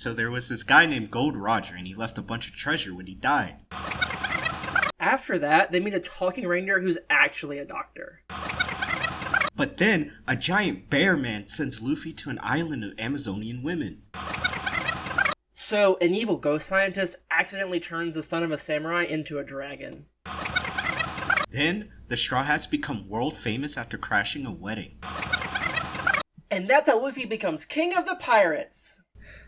So there was this guy named Gold Roger, and he left a bunch of treasure when he died. After that, they meet a talking reindeer who's actually a doctor. But then, a giant bear man sends Luffy to an island of Amazonian women. So, an evil ghost scientist accidentally turns the son of a samurai into a dragon. Then, the Straw Hats become world famous after crashing a wedding. And that's how Luffy becomes king of the pirates!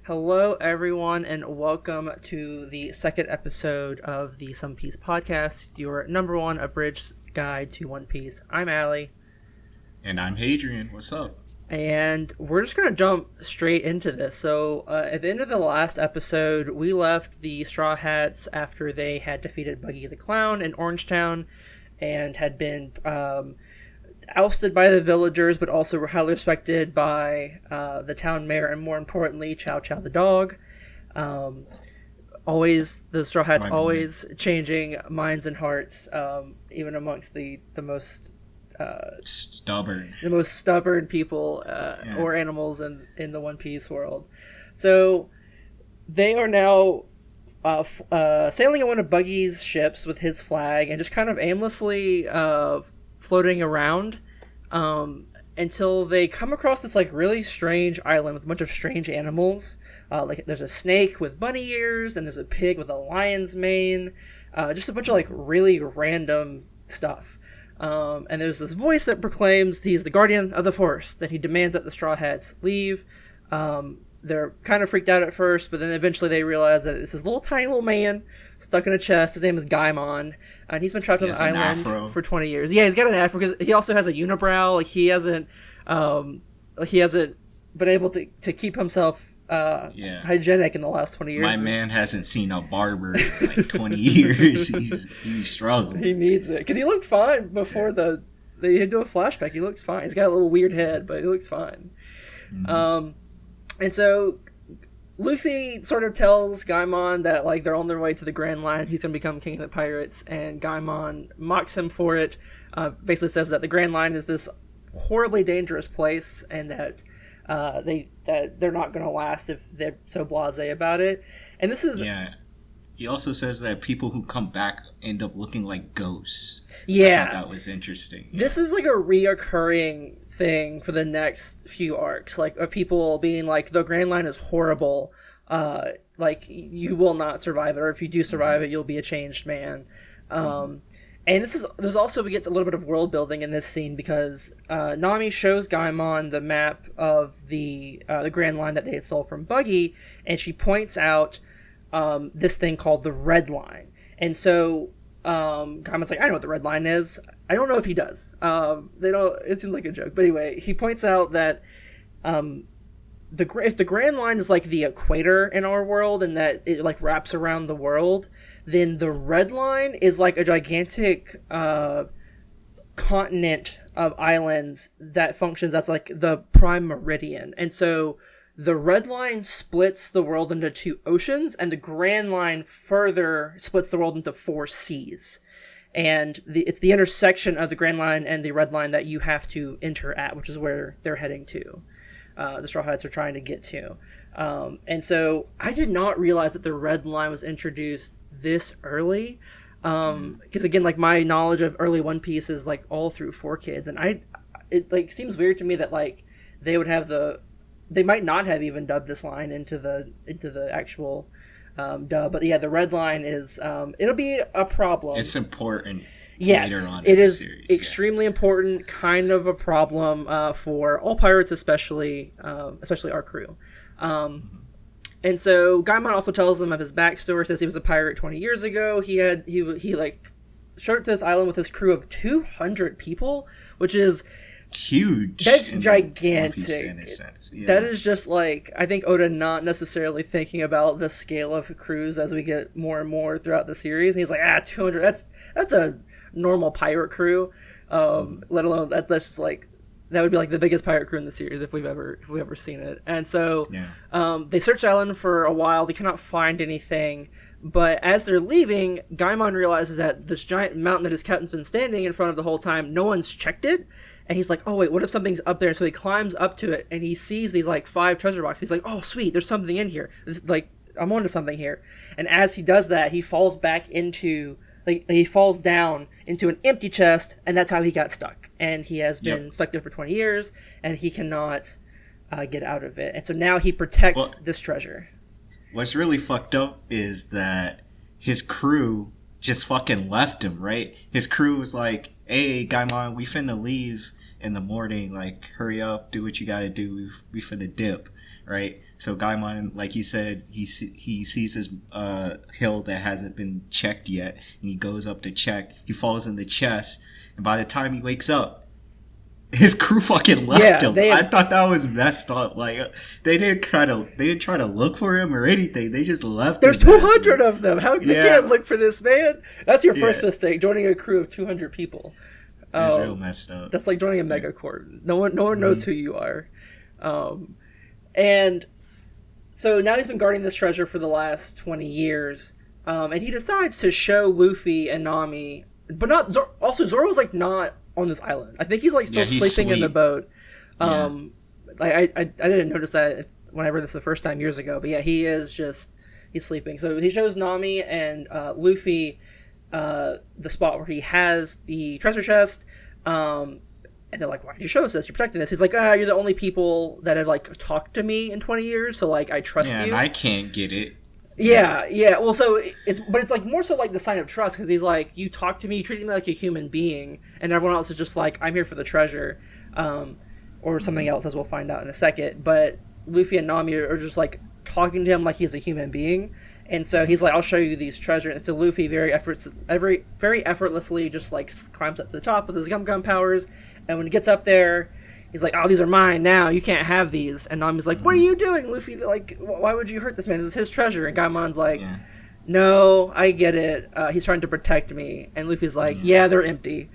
Hello, everyone, and welcome to the second episode of the Some Piece podcast, your number one abridged guide to One Piece. I'm Allie. And I'm Hadrian. What's up? And we're just going to jump straight into this. So, at the end of the last episode, we left the Straw Hats after they had defeated Buggy the Clown in Orangetown and had been ousted by the villagers, but also were highly respected by the town mayor, and more importantly, Chow Chow the dog. Always, the Straw Hats always changing minds and hearts, even amongst the most stubborn people or animals in the One Piece world. So they are now sailing on one of Buggy's ships with his flag and just kind of aimlessly floating around until they come across this like really strange island with a bunch of strange animals. Like there's a snake with bunny ears, and there's a pig with a lion's mane. Just a bunch of like really random stuff. And there's this voice that proclaims he's the guardian of the forest, and he demands that the Straw Hats leave. They're kind of freaked out at first, but then eventually they realize that it's this little tiny little man stuck in a chest. His name is Gaimon, and he's been trapped on the island for 20 years. Yeah, he's got an afro because he also has a unibrow. Like he hasn't been able to keep himself hygienic in the last 20 years. My man hasn't seen a barber in like 20 years. He's struggling. He needs it because he looked fine before they do a flashback. He looks fine. He's got a little weird head, but he looks fine. Mm-hmm. And so Luffy sort of tells Gaimon that like they're on their way to the Grand Line. He's going to become king of the pirates, and Gaimon mocks him for it. Basically says that the Grand Line is this horribly dangerous place, and that they're not going to last if they're so blasé about it. And this is He also says that people who come back end up looking like ghosts. Yeah, I thought that was interesting. This is like a reoccurring thing for the next few arcs, like of people being like, the Grand Line is horrible, like you will not survive it, or if you do survive it, you'll be a changed man. And there's also, we get a little bit of world building in this scene because Nami shows Gaimon the map of the Grand Line that they had stole from Buggy, and she points out this thing called the Red Line. And so Gaimon's like, I know what the Red Line is. I don't know if he does. It seems like a joke, but anyway, he points out that if the Grand Line is like the equator in our world, and that it like wraps around the world, then the Red Line is like a gigantic continent of islands that functions as like the prime meridian. And so the Red Line splits the world into two oceans, and the Grand Line further splits the world into 4 seas. And it's the intersection of the Grand Line and the Red Line that you have to enter at, which is where they're heading to. The Straw Hats are trying to get to. And so I did not realize that the Red Line was introduced this early. Because again, like my knowledge of early One Piece is like all through 4Kids. And it like seems weird to me that like they would have they might not have even dubbed this line into the actual dub. But yeah, the Red Line is it'll be a problem. It's important. Yes, later on it is series, extremely important, kind of a problem for all pirates, especially our crew. And so Gaimon also tells them of his backstory. Says he was a pirate 20 years ago. He like showed up to this island with his crew of 200 people, which is huge. That's gigantic. Yeah. That is just like, I think Oda not necessarily thinking about the scale of crews as we get more and more throughout the series. And he's like, 200. That's a normal pirate crew. Let alone that's just like, that would be like the biggest pirate crew in the series if we've ever seen it. And so they search the island for a while. They cannot find anything. But as they're leaving, Gaimon realizes that this giant mountain that his captain's been standing in front of the whole time, no one's checked it. and he's like, oh wait, what if something's up there? And so he climbs up to it, and he sees these like 5 treasure boxes. He's like, oh sweet, there's something in here. Like, I'm onto something here. And as he does that, he falls back into, like, he falls down into an empty chest, and that's how he got stuck. And he has been stuck there for 20 years, and he cannot get out of it. And so now he protects this treasure. What's really fucked up is that his crew just fucking left him, right? His crew was like, hey, Gaimon, we finna leave in the morning. Like, hurry up, do what you gotta do. We finna dip, right? So Gaimon, like you said, he sees his hill that hasn't been checked yet, and he goes up to check. He falls in the chest, and by the time he wakes up, his crew fucking left him. I thought that was messed up. Like, they didn't try to look for him or anything. They just left. There's 200 of them. How you can't look for this man? That's your first mistake. Joining a crew of 200 people. It's real messed up. That's like joining a megacorp. No one knows who you are. And so now he's been guarding this treasure for the last 20 years. And he decides to show Luffy and Nami, but not Zoro. Also, Zoro's like not on this island. I think he's like still sleeping in the boat. Like I didn't notice that when I read this the first time years ago, but yeah, he's sleeping. So he shows Nami and Luffy the spot where he has the treasure chest, and they're like, why did you show us this? You're protecting this. He's like, you're the only people that have like talked to me in 20 years, so like I trust you. And I can't get it. Yeah. Well, so it's like more so like the sign of trust, because he's like, you talk to me, you treat me like a human being, and everyone else is just like, I'm here for the treasure, or something else, as we'll find out in a second. But Luffy and Nami are just like talking to him like he's a human being, and so he's like, I'll show you these treasures. And so Luffy very effortlessly just like climbs up to the top with his gum powers, and when he gets up there, he's like, oh, these are mine now. You can't have these. And Nami's like, what are you doing, Luffy? Like, why would you hurt this man? This is his treasure. And Gaimon's like, no, I get it. He's trying to protect me. And Luffy's like, yeah, they're empty.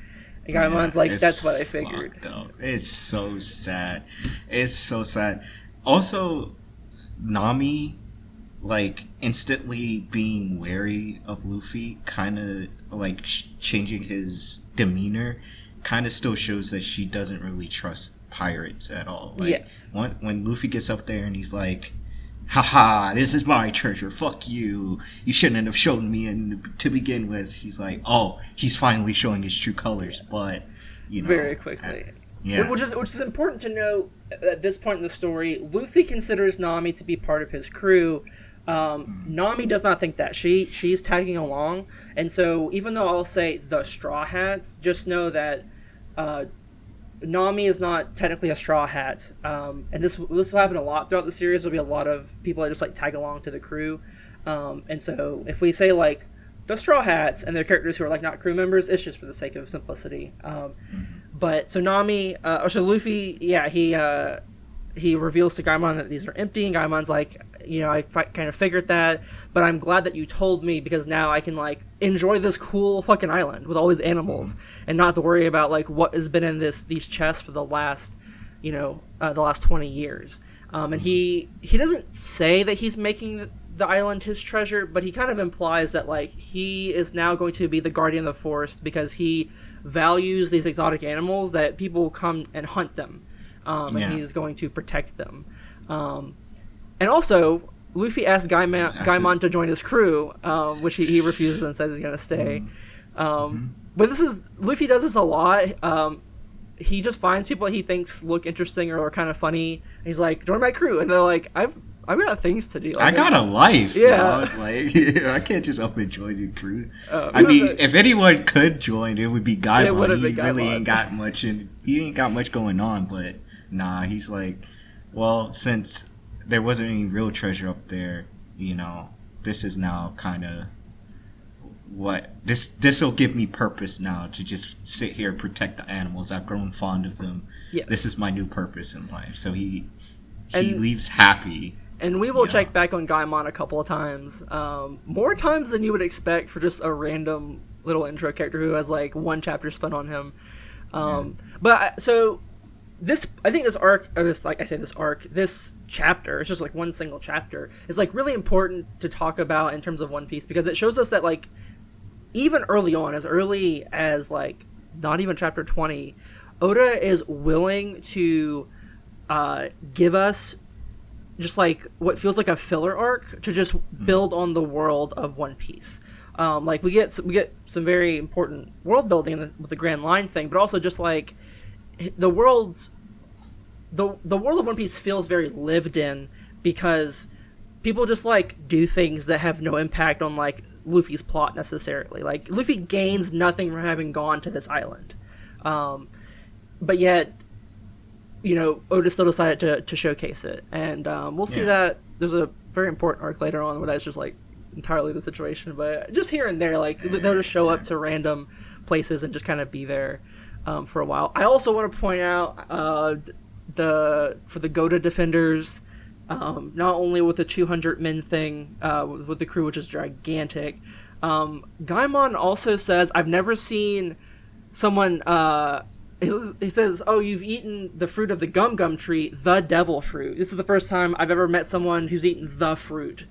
And Gaimon's like, that's what I figured. It's so sad. It's so sad. Also, Nami, like, instantly being wary of Luffy, kind of, like, changing his demeanor, kind of still shows that she doesn't really trust pirates at all. Like, yes. When Luffy gets up there and he's like, haha, this is my treasure, fuck you, you shouldn't have shown me to begin with, she's like, oh, he's finally showing his true colors. But, you know, very quickly. Which is important to note at this point in the story. Luffy considers Nami to be part of his crew. Nami does not think that. She's tagging along, and so even though I'll say the Straw Hats, just know that Nami is not technically a Straw Hat, and this will happen a lot throughout the series. There'll be a lot of people that just like tag along to the crew, and so if we say like the Straw Hats and their characters who are like not crew members, it's just for the sake of simplicity. But so Nami, or so Luffy, he reveals to Gaimon that these are empty, and Gaimon's like, you know, I kind of figured that, but I'm glad that you told me, because now I can like enjoy this cool fucking island with all these animals and not to worry about like what has been in these chests for the last, the last 20 years. And he doesn't say that he's making the island his treasure, but he kind of implies that like he is now going to be the guardian of the forest because he values these exotic animals, that people come and hunt them. And he's going to protect them. And also, Luffy asks Gaimon to join his crew, which he refuses and says he's going to stay. But Luffy does this a lot. He just finds people he thinks look interesting or are kind of funny, and he's like, join my crew. And they're like, I've got things to do. I got a life, dog. Like, I can't just up and join your crew. I mean, if anyone could join, it would be Gaimon. He really ain't got much, and he ain't got much going on, but nah, he's like, well, since there wasn't any real treasure up there, this is now kind of what this will give me purpose now to just sit here and protect the animals. I've grown fond of them. Yeah. This is my new purpose in life. So he leaves happy. And we will check back on Gaimon a couple of times, more times than you would expect for just a random little intro character who has like one chapter spent on him. But so. I think this arc, or this chapter, it's just like one single chapter, is like really important to talk about in terms of One Piece, because it shows us that like even early on, as early as like not even chapter 20, Oda is willing to give us just like what feels like a filler arc to just build on the world of One Piece. Like we get some very important world building with the Grand Line thing, but also just like the world of One Piece feels very lived in because people just like do things that have no impact on like Luffy's plot necessarily. Like Luffy gains nothing from having gone to this island, but yet, you know, Oda still decided to showcase it, and we'll see that there's a very important arc later on where that's just like entirely the situation. But just here and there, like they'll just show up to random places and just kind of be there for a while. I also want to point out for the Goda defenders. Not only with the 200 men thing with the crew, which is gigantic, Gaimon also says, I've never seen someone, he says, oh, you've eaten the fruit of the gum tree, the devil fruit. This is the first time I've ever met someone who's eaten the fruit.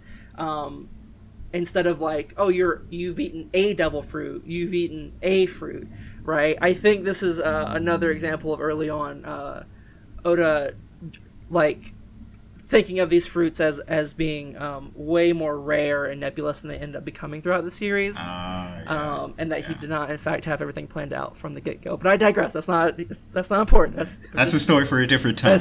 Instead of like, oh, you've eaten a devil fruit, you've eaten a fruit, right? I think this is another example of early on Oda, like, thinking of these fruits as being way more rare and nebulous than they end up becoming throughout the series, and that he did not, in fact, have everything planned out from the get-go. But I digress. That's not important. That's a story for a different time.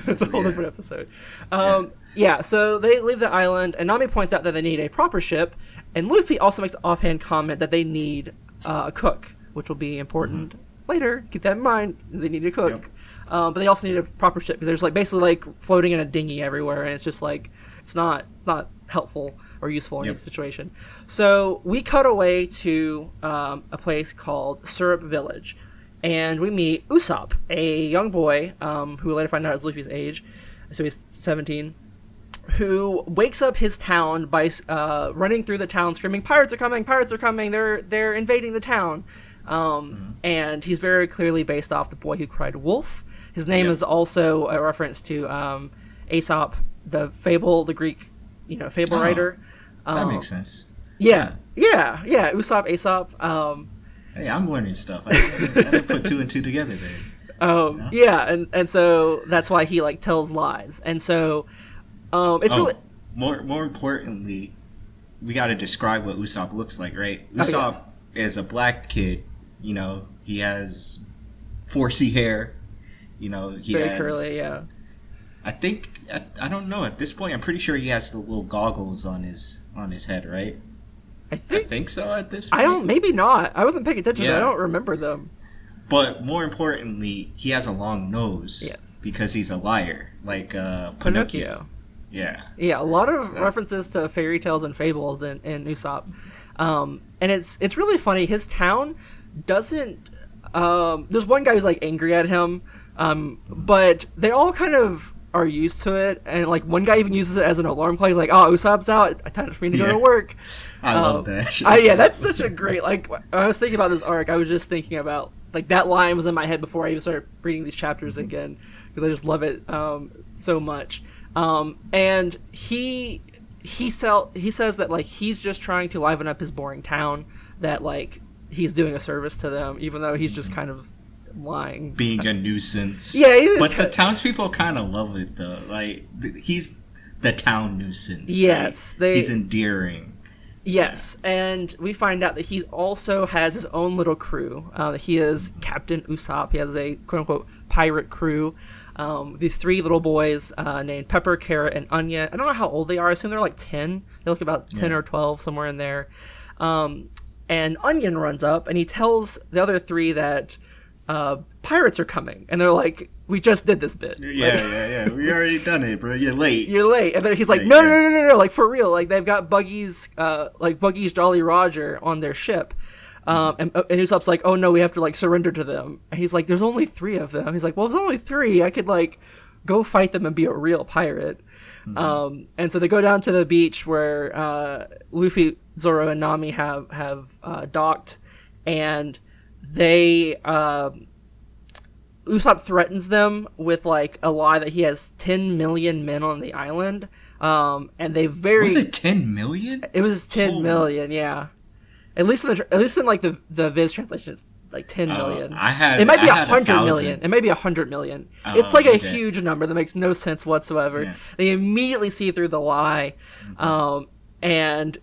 That's a whole different episode. So they leave the island, and Nami points out that they need a proper ship, and Luffy also makes an offhand comment that they need a cook, which will be important later. Keep that in mind. They need a cook. Yep. But they also need a proper ship because there's like basically like floating in a dinghy everywhere, and it's just like it's not helpful or useful in this situation. So we cut away to a place called Syrup Village, and we meet Usopp, a young boy who we later find out is Luffy's age, so he's 17, who wakes up his town by running through the town screaming, "Pirates are coming! Pirates are coming! They're invading the town!" And he's very clearly based off the boy who cried wolf. His name is also a reference to Aesop, the Greek, fable writer. That makes sense. Yeah. Usopp, Aesop. Hey, I'm learning stuff. I didn't put two and two together there. Yeah, and so that's why he like tells lies, and so it's really more importantly, we got to describe what Usopp looks like, right? Usopp is a black kid. You know, he has 4C hair. You know, he very has curly. Yeah. I think I don't know at this point. I'm pretty sure he has the little goggles on his head, right? I think so. At this point, maybe not. I wasn't paying attention. I don't remember them. But more importantly, he has a long nose. Yes. Because he's a liar, like Pinocchio. Yeah. Yeah, a lot of references to fairy tales and fables in Usopp, and it's really funny. His town doesn't. There's one guy who's like angry at him. But they all kind of are used to it, and like one guy even uses it as an alarm clock. He's like, "Oh, Usopp's out. Time for me to go to work." I love that. That's such a great like. When I was thinking about this arc, I was just thinking about like that line was in my head before I even started reading these chapters again because I just love it so much. And he says that like he's just trying to liven up his boring town. That like he's doing a service to them, even though he's just kind of lying, being a nuisance. But the townspeople kind of love it though. Like he's the town nuisance. Yes, right? He's endearing. Yes, and we find out that he also has his own little crew. He is Captain Usopp. He has a quote unquote pirate crew. These three little boys named Pepper, Carrot, and Onion. I don't know how old they are. I assume they're like 10. They look about 10 or 12, somewhere in there. And Onion runs up and he tells the other three that pirates are coming, and they're like, "We just did this bit." Yeah. We already done it, bro. You're late. And then he's like, "No, like for real. Like they've got Buggy's Jolly Roger on their ship." And Usopp's like, "Oh no, we have to like surrender to them." And he's like, "There's only 3 of them." He's like, "Well, there's only 3. I could like go fight them and be a real pirate." And so they go down to the beach where Luffy, Zoro, and Nami have docked, and they Usopp threatens them with like a lie that he has 10 million men on the island, and they was it 10 million? It was 10 million, yeah. At least in like the Viz translation, like 10 million. It might be I had 100 million. It may be 100 million. It's like a huge number that makes no sense whatsoever. Yeah. They immediately see through the lie, and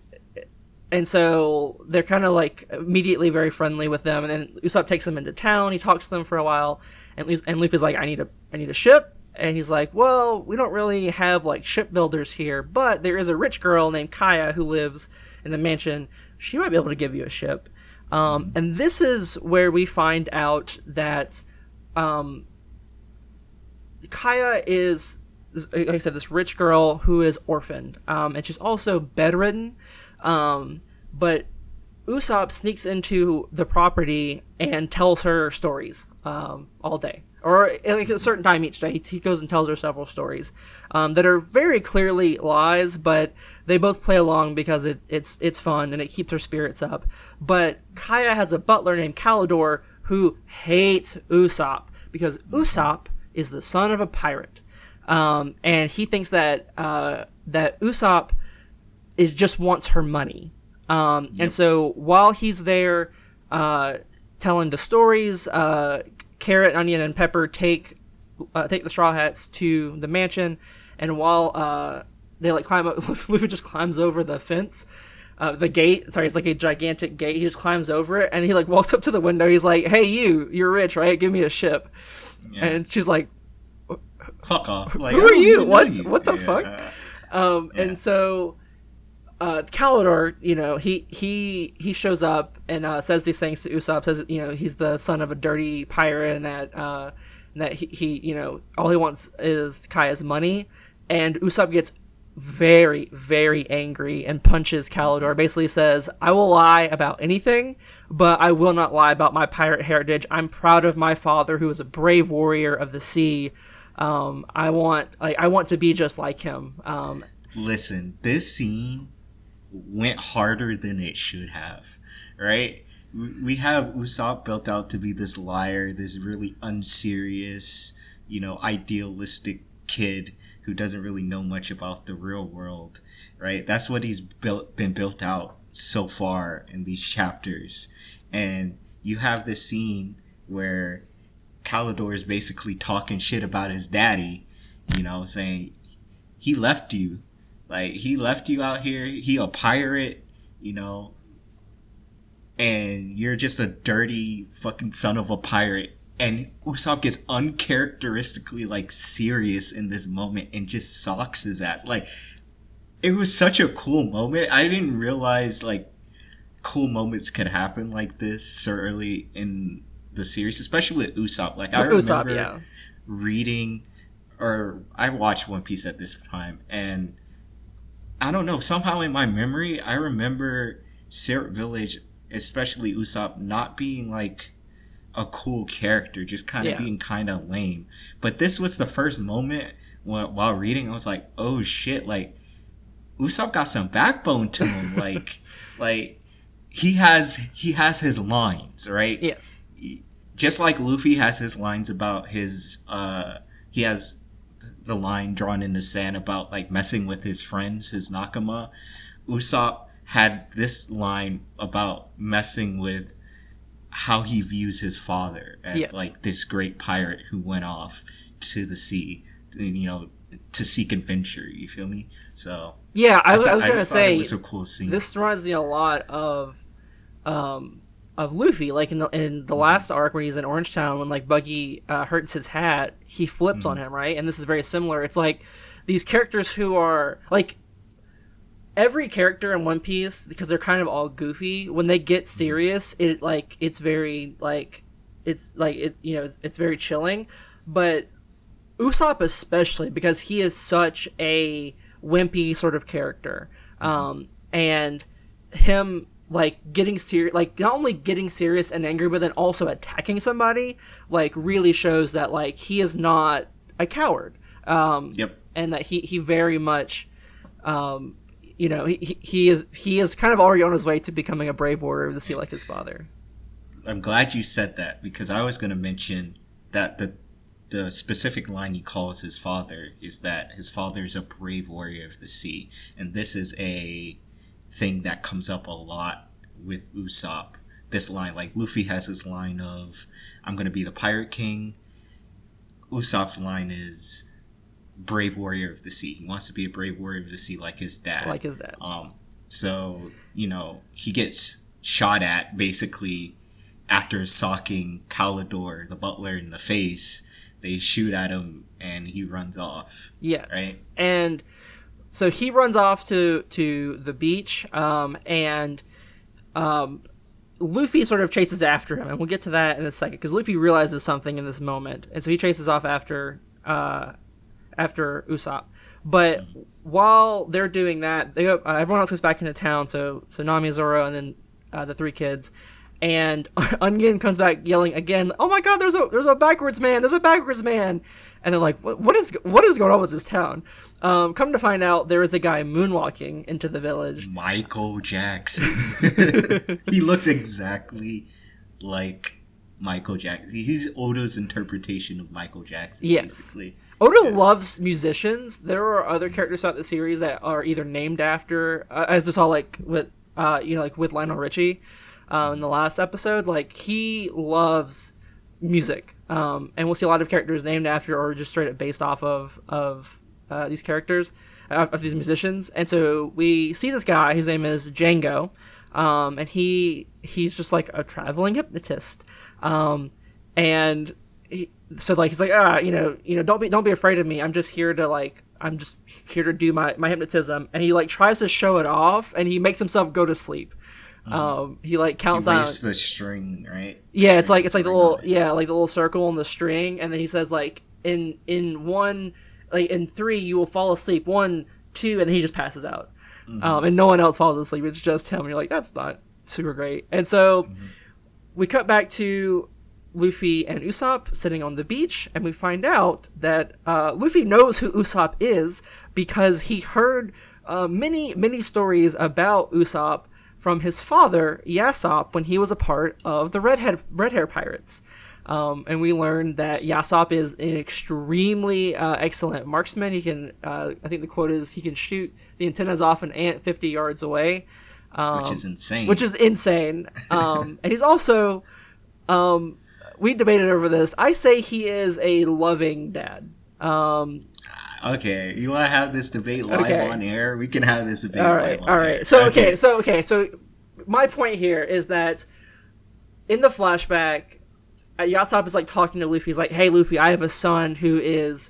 so they're kind of like immediately very friendly with them. And then Usopp takes them into town. He talks to them for a while, and Luffy's like, I need a ship. And he's like, well, we don't really have like shipbuilders here, but there is a rich girl named Kaya who lives in the mansion. She might be able to give you a ship. And this is where we find out that Kaya is, like I said, this rich girl who is orphaned, and she's also bedridden. But Usopp sneaks into the property and tells her stories all day. Or like at a certain time each day, he goes and tells her several stories that are very clearly lies, but they both play along because it's fun and it keeps her spirits up. But Kaya has a butler named Calidor who hates Usopp because Usopp is the son of a pirate, and he thinks that Usopp just wants her money. And so while he's there telling the stories, Carrot, Onion, and Pepper take the Straw Hats to the mansion, and while they like climb up, Luffy just climbs over the fence, the gate. Sorry, it's like a gigantic gate. He just climbs over it, and he like walks up to the window. He's like, "Hey, you're rich, right? Give me a ship." Yeah. And she's like, "Fuck off! Like, who are you? What the fuck?" And so Calidor, he shows up and says these things to Usopp. Says he's the son of a dirty pirate, and that he all he wants is Kaya's money. And Usopp gets very, very angry and punches Calidor. Basically says, "I will lie about anything, but I will not lie about my pirate heritage. I'm proud of my father, who was a brave warrior of the sea. I want to be just like him." Listen, this scene went harder than it should have, right? We have Usopp built out to be this liar, this really unserious, idealistic kid who doesn't really know much about the real world, right? That's what he's been built out so far in these chapters. And you have this scene where Calidor is basically talking shit about his daddy, saying, he left you. Like, he left you out here. He a pirate, and you're just a dirty fucking son of a pirate. And Usopp gets uncharacteristically, like, serious in this moment and just socks his ass. Like, it was such a cool moment. I didn't realize, like, cool moments could happen like this so early in the series, especially with Usopp. Like, I remember reading, or I watched One Piece at this time, and I don't know, somehow in my memory, I remember Syrup Village, especially Usopp, not being like a cool character, just kind of being kind of lame. But this was the first moment while reading, I was like, oh shit, like, Usopp got some backbone to him. like he has his lines, right? Yes. Just like Luffy has his lines about his, he has the line drawn in the sand about like messing with his friends, his Nakama. Usopp had this line about messing with how he views his father as like this great pirate who went off to the sea, to seek adventure. You feel me? So yeah, I was gonna say it was a cool scene. This reminds me a lot of Luffy, like in the last arc when he's in Orange Town, when like Buggy hurts his hat, he flips on him, right? And this is very similar. It's like these characters who are like every character in One Piece, because they're kind of all goofy. When they get serious, it's very chilling. But Usopp especially, because he is such a wimpy sort of character, and him like getting serious, like not only getting serious and angry, but then also attacking somebody, like really shows that like he is not a coward. And that he very much, he is kind of already on his way to becoming a brave warrior of the sea like his father. I'm glad you said that, because I was going to mention that the specific line he calls his father is that his father is a brave warrior of the sea, and this is a thing that comes up a lot with Usopp, this line. Like, Luffy has this line of, I'm going to be the Pirate King. Usopp's line is, brave warrior of the sea. He wants to be a brave warrior of the sea like his dad. Like his dad. So, he gets shot at, basically, after socking Calidor, the butler, in the face. They shoot at him, and he runs off. Yes. Right? And so he runs off to the beach, and Luffy sort of chases after him, and we'll get to that in a second, because Luffy realizes something in this moment, and so he chases off after Usopp. But while they're doing that, everyone else goes back into town, so Nami, Zoro, and then the three kids, and Onion comes back yelling again, "Oh my god, there's a backwards man! There's a backwards man!" And they're like, what is going on with this town? Come to find out, there is a guy moonwalking into the village. Michael Jackson. He looks exactly like Michael Jackson. He's Oda's interpretation of Michael Jackson, basically. Oda loves musicians. There are other characters throughout the series that are either named after, as we saw, like with Lionel Richie in the last episode. Like, he loves music. And we'll see a lot of characters named after or just straight up based off of these characters, of these musicians. And so we see this guy whose name is Django, and he's just like a traveling hypnotist. And he's like, don't be afraid of me. I'm just here to do my hypnotism. And he like tries to show it off, and he makes himself go to sleep. He like counts down the string, right? Yeah, it's like the little circle on the string, and then he says like in 1, like in 3 you will fall asleep, 1, 2, and then he just passes out. And no one else falls asleep. It's just him. And you're like, that's not super great. And so we cut back to Luffy and Usopp sitting on the beach, and we find out that Luffy knows who Usopp is because he heard many stories about Usopp from his father, Usopp, when he was a part of the Red Hair Pirates. And we learned that Usopp is an extremely excellent marksman. He can, I think the quote is, he can shoot the antennas off an ant 50 yards away. Which is insane. And he's also, we debated over this. I say he is a loving dad. Okay, you want to have this debate live on air? We can have this debate live on air. All right. So my point here is that in the flashback, Usopp is like talking to Luffy. He's like, "Hey, Luffy, I have a son who is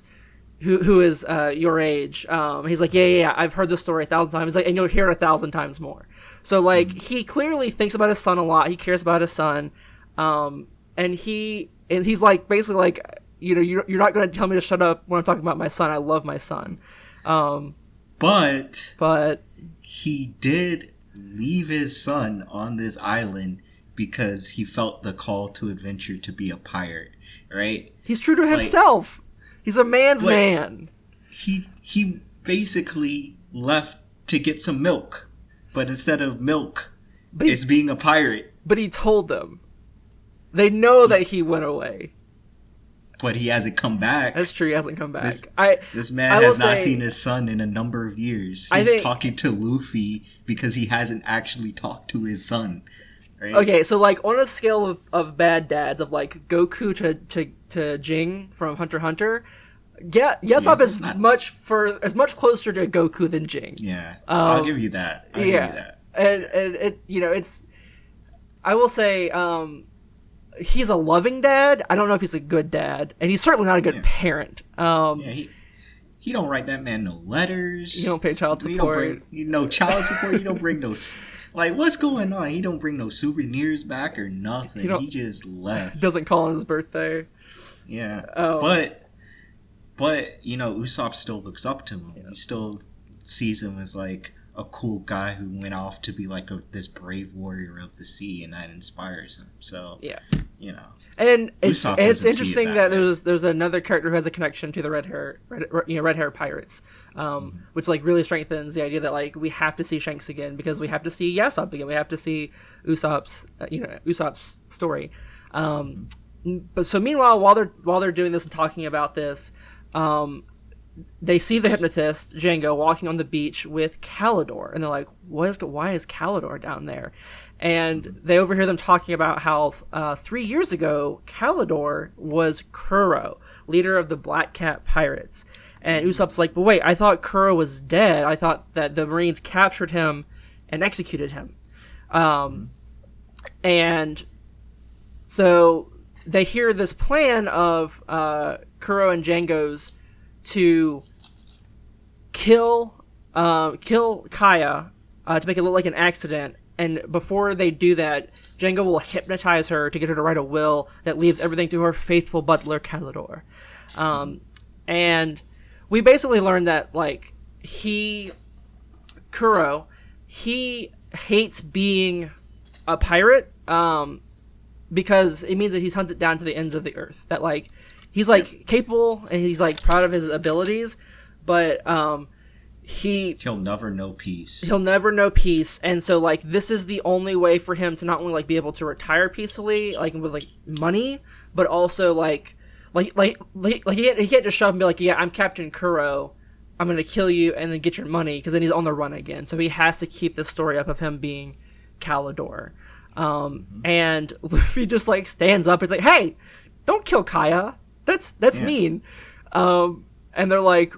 your age." He's like, "Yeah, I've heard this story 1,000 times." He's like, "And you'll hear it 1,000 times more." So like, he clearly thinks about his son a lot. He cares about his son, and he's like basically like, you're not going to tell me to shut up when I'm talking about my son. I love my son. But he did leave his son on this island because he felt the call to adventure to be a pirate, right? He's true to himself. He's a man's man. He basically left to get some milk, but instead of milk, it's being a pirate. But he told them. They know that he went away. But he hasn't come back. That's true, he hasn't come back. This man has not seen his son in a number of years. He's talking to Luffy because he hasn't actually talked to his son. Right? Okay, so like on a scale of bad dads, of like Goku to Jing from Hunter x Hunter, Usopp is much closer to Goku than Jing. Yeah, I'll give you that. And it's, I will say, he's a loving dad. I don't know if he's a good dad, and he's certainly not a good parent. He don't write that man no letters. You don't pay child support. You don't bring child support. You don't bring no, like, what's going on? He don't bring no souvenirs back or nothing. He just left. Doesn't call on his birthday. Yeah. But Usopp still looks up to him. Yeah. He still sees him as like a cool guy who went off to be like this brave warrior of the sea, and that inspires him. So and it's interesting that there's another character who has a connection to the red hair pirates, which like really strengthens the idea that like we have to see Shanks again, because we have to see Usopp again. We have to see Usopp's story. But so meanwhile, while they're doing this and talking about this, they see the hypnotist Django walking on the beach with Calidor, and they're like, why is Calidor down there? And they overhear them talking about how 3 years ago Calidor was Kuro, leader of the Black Cat Pirates. And Usopp's like, but wait, I thought Kuro was dead. I thought that the Marines captured him and executed him. And so they hear this plan of Kuro and Django's to kill Kaya to make it look like an accident. And before they do that, Django will hypnotize her to get her to write a will that leaves everything to her faithful butler, Calidor. And we basically learned that, like, Kuro hates being a pirate because it means that he's hunted down to the ends of the earth. That, like, he's, like, capable and he's, like, proud of his abilities, but he'll never know peace. He'll never know peace, and so, like, this is the only way for him to not only, like, be able to retire peacefully, like, with, like, money, but also, like he can't just show up and be like, yeah, I'm Captain Kuro, I'm gonna kill you and then get your money, because then he's on the run again. So he has to keep the story up of him being Calidor. And Luffy just, like, stands up and is like, hey, don't kill Kaya. That's mean. And they're like,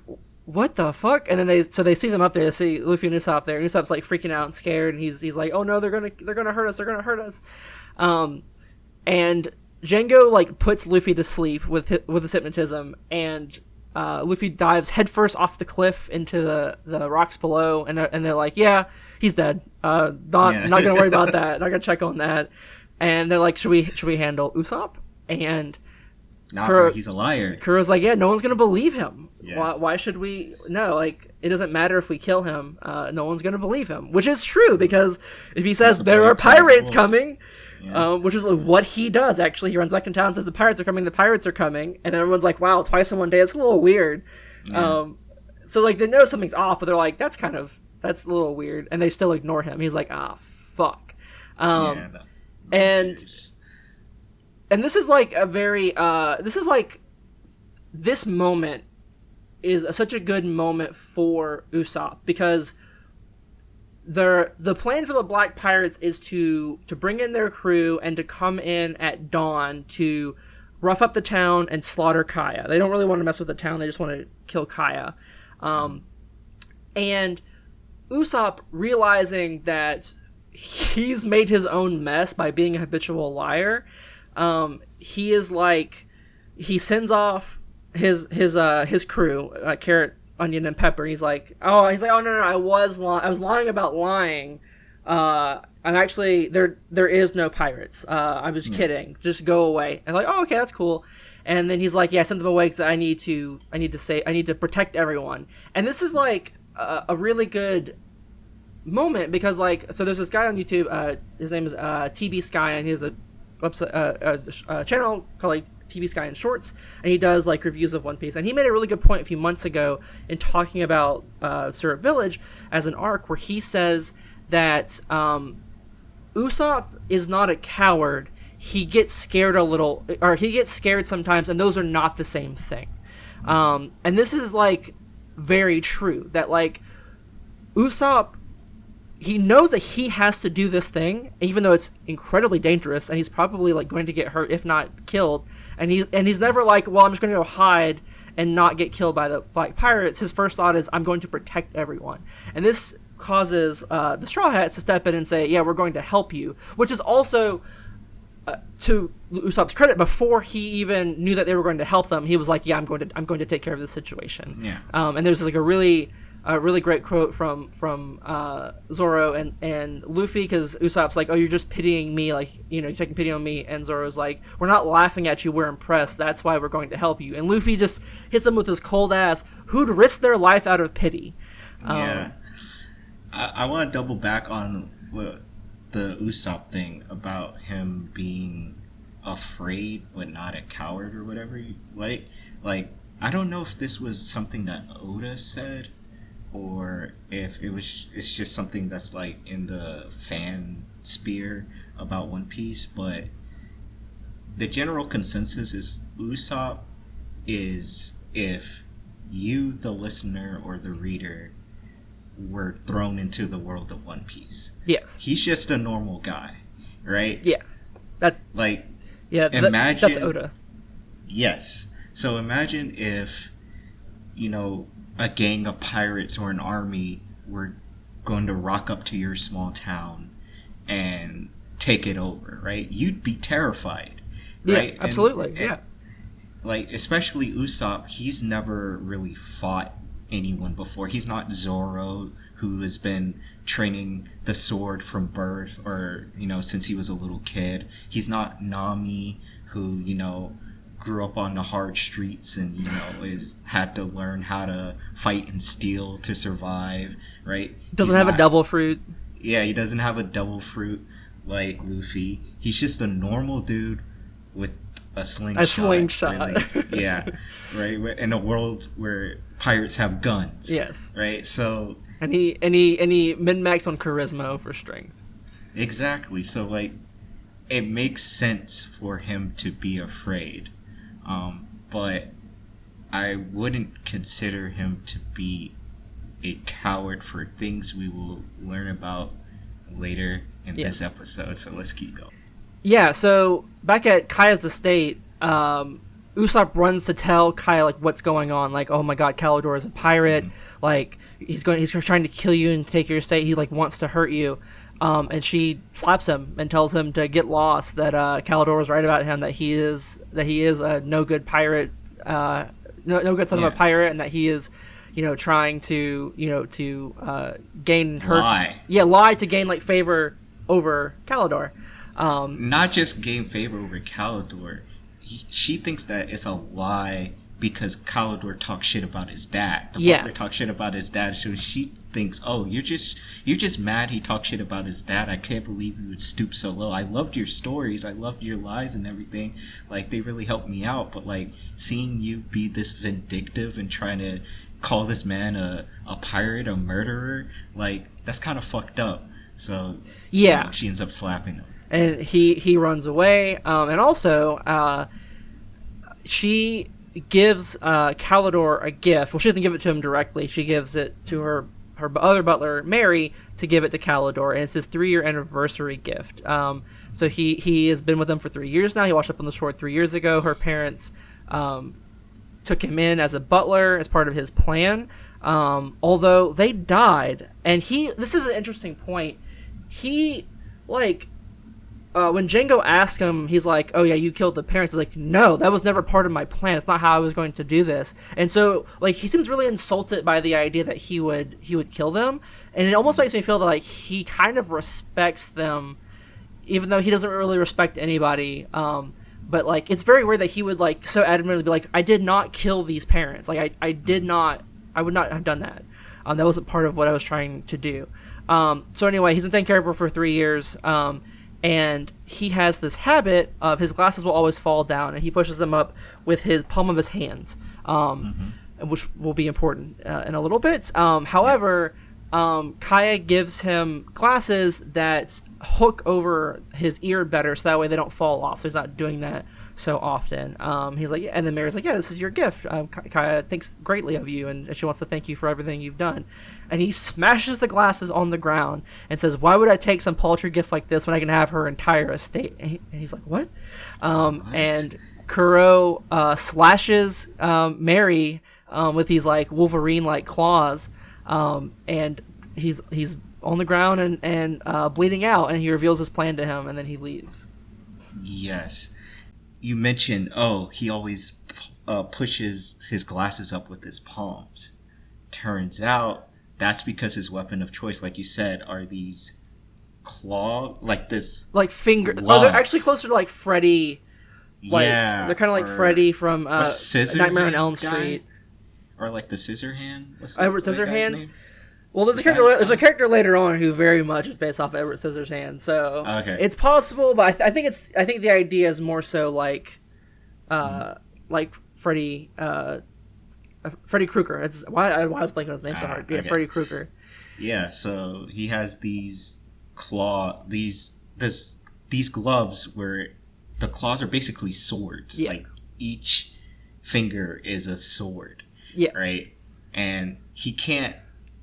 what the fuck? And then they see them up there. They see Luffy and Usopp there. And Usopp's, like, freaking out and scared. And he's like, oh no, they're gonna hurt us. They're gonna hurt us. And Django, like, puts Luffy to sleep with his hypnotism, and Luffy dives headfirst off the cliff into the rocks below, and they're like, yeah, he's dead. Not gonna worry about that. Not gonna check on that. And they're like, should we handle Usopp? And Bro, he's a liar. Kuro's like, yeah, no one's gonna believe him. Yeah. Why should we? No, like, it doesn't matter if we kill him. No one's gonna believe him, which is true, because if he says there are pirates coming. Yeah. Which is, like, what he does, actually. He runs back in town and says the pirates are coming, and everyone's like, wow, twice in one day, it's a little weird. Yeah. So, like, they know something's off, but they're like, that's a little weird, and they still ignore him. He's like, fuck. And this is, like, a very, this moment is such a good moment for Usopp, because the plan for the Black Pirates is to bring in their crew and to come in at dawn to rough up the town and slaughter Kaya. They don't really want to mess with the town. They just want to kill Kaya. And Usopp, realizing that he's made his own mess by being a habitual liar, he sends off his crew, Carrot, Onion, and Pepper. He's like, oh no, I was lying about lying. I'm actually there is no pirates. I was kidding. Just go away. And like, oh, okay, that's cool. And then he's like, yeah, send them away because I need to protect everyone. And this is, like, a really good moment, because, like, so there's this guy on YouTube. His name is TB Sky, and he has a channel called, like, TV Sky in Shorts, and he does, like, reviews of One Piece. And he made a really good point a few months ago in talking about Syrup Village as an arc, where he says that Usopp is not a coward. He gets scared he gets scared sometimes, and those are not the same thing. And this is, like, very true, that, like, Usopp, he knows that he has to do this thing, even though it's incredibly dangerous, and he's probably, like, going to get hurt, if not killed. And he's never like, well, I'm just going to go hide and not get killed by the Black Pirates. His first thought is, I'm going to protect everyone. And this causes the Straw Hats to step in and say, yeah, we're going to help you. Which is also, to Usopp's credit, before he even knew that they were going to help them, he was like, yeah, I'm going to take care of this situation. Yeah. And there's, like, a really great quote from Zoro and Luffy, because Usopp's like, oh, you're just pitying me, like, you know, you're taking pity on me, and Zoro's like, we're not laughing at you, we're impressed, that's why we're going to help you. And Luffy just hits him with his cold ass, who'd risk their life out of pity. Yeah. I want to double back on the Usopp thing about him being afraid but not a coward or whatever. Like, I don't know if this was something that Oda said, or if it's just something that's, like, in the fan sphere about One Piece, but the general consensus is Usopp is, if you, the listener or the reader, were thrown into the world of One Piece. Yes. He's just a normal guy, right? Yeah. That's like imagine that's Oda. Yes. So imagine if, a gang of pirates or an army were going to rock up to your small town and take it over, right? You'd be terrified, right? Yeah, absolutely. And, like, especially Usopp, he's never really fought anyone before. He's not Zoro, who has been training the sword from birth or, since he was a little kid. He's not Nami, who, grew up on the hard streets and, had to learn how to fight and steal to survive, right? Doesn't have a devil fruit. Yeah, he doesn't have a devil fruit like Luffy. He's just a normal dude with a slingshot. Really. Yeah, right. In a world where pirates have guns. Yes. Right. So. And he min-max on charisma for strength. Exactly. So it makes sense for him to be afraid, but I wouldn't consider him to be a coward for things we will learn about later in this episode. So let's keep going. Yeah, so back at Kaya's estate, Usopp runs to tell Kaya what's going on. Oh my god, Calidor is a pirate. He's trying to kill you and take your estate. He wants to hurt you. And she slaps him and tells him to get lost. That Calidor was right about him. That he is a no good pirate, no good son of a pirate, and that he is, trying to gain her lie to gain favor over Calidor. Not just gain favor over Calidor. She thinks that it's a lie because Calidor talks shit about his dad. The father talks shit about his dad, so she thinks, oh, you're just mad he talks shit about his dad. I can't believe you would stoop so low. I loved your stories. I loved your lies and everything. They really helped me out. But seeing you be this vindictive and trying to call this man a pirate, a murderer, that's kind of fucked up. So she ends up slapping him. And he runs away. And also, she gives Calidor a gift. Well, she doesn't give it to him directly. She gives it to her other butler, Mary, to give it to Calidor, and it's his 3-year anniversary gift. So he has been with them for 3 years now. He washed up on the shore 3 years ago. Her parents took him in as a butler as part of his plan, although they died. And this is an interesting point. He, when Django asked him, he's like, oh yeah, you killed the parents. He's like, no, that was never part of my plan. It's not how I was going to do this. And so, he seems really insulted by the idea that he would kill them. And it almost makes me feel that, he kind of respects them, even though he doesn't really respect anybody. But, it's very weird that he would, so adamantly be like, I did not kill these parents. I would not have done that. That wasn't part of what I was trying to do. So anyway, he's been taking care of her for 3 years. And he has this habit of his glasses will always fall down, and he pushes them up with his palm of his hands, which will be important in a little bit. However, Kaya gives him glasses that hook over his ear better, so that way they don't fall off. So he's not doing that so often. He's like, and then Mary's like, yeah, this is your gift. Kaya thinks greatly of you, and she wants to thank you for everything you've done. And he smashes the glasses on the ground and says, why would I take some paltry gift like this when I can have her entire estate? And he's like, what? And Kuro slashes Mary with these Wolverine-like claws, and he's on the ground and bleeding out, and he reveals his plan to him, and then he leaves. Yes. You mentioned, he always pushes his glasses up with his palms. Turns out that's because his weapon of choice, like you said, are these claw, this finger. glove. Oh, they're actually closer to Freddy. They're kind of like Freddy from Nightmare on Elm Street, or the Scissor Hand. Edward Scissorhands. Well, there's a character later on who very much is based off of Edward Scissorhands, so it's possible. But I think the idea is more so Freddy. Freddy Krueger. That's why I was blanking on his name so hard. Yeah, okay. Freddy Krueger. Yeah, so he has these these gloves where the claws are basically swords. Yeah. Each finger is a sword, Yes. Right? And he can't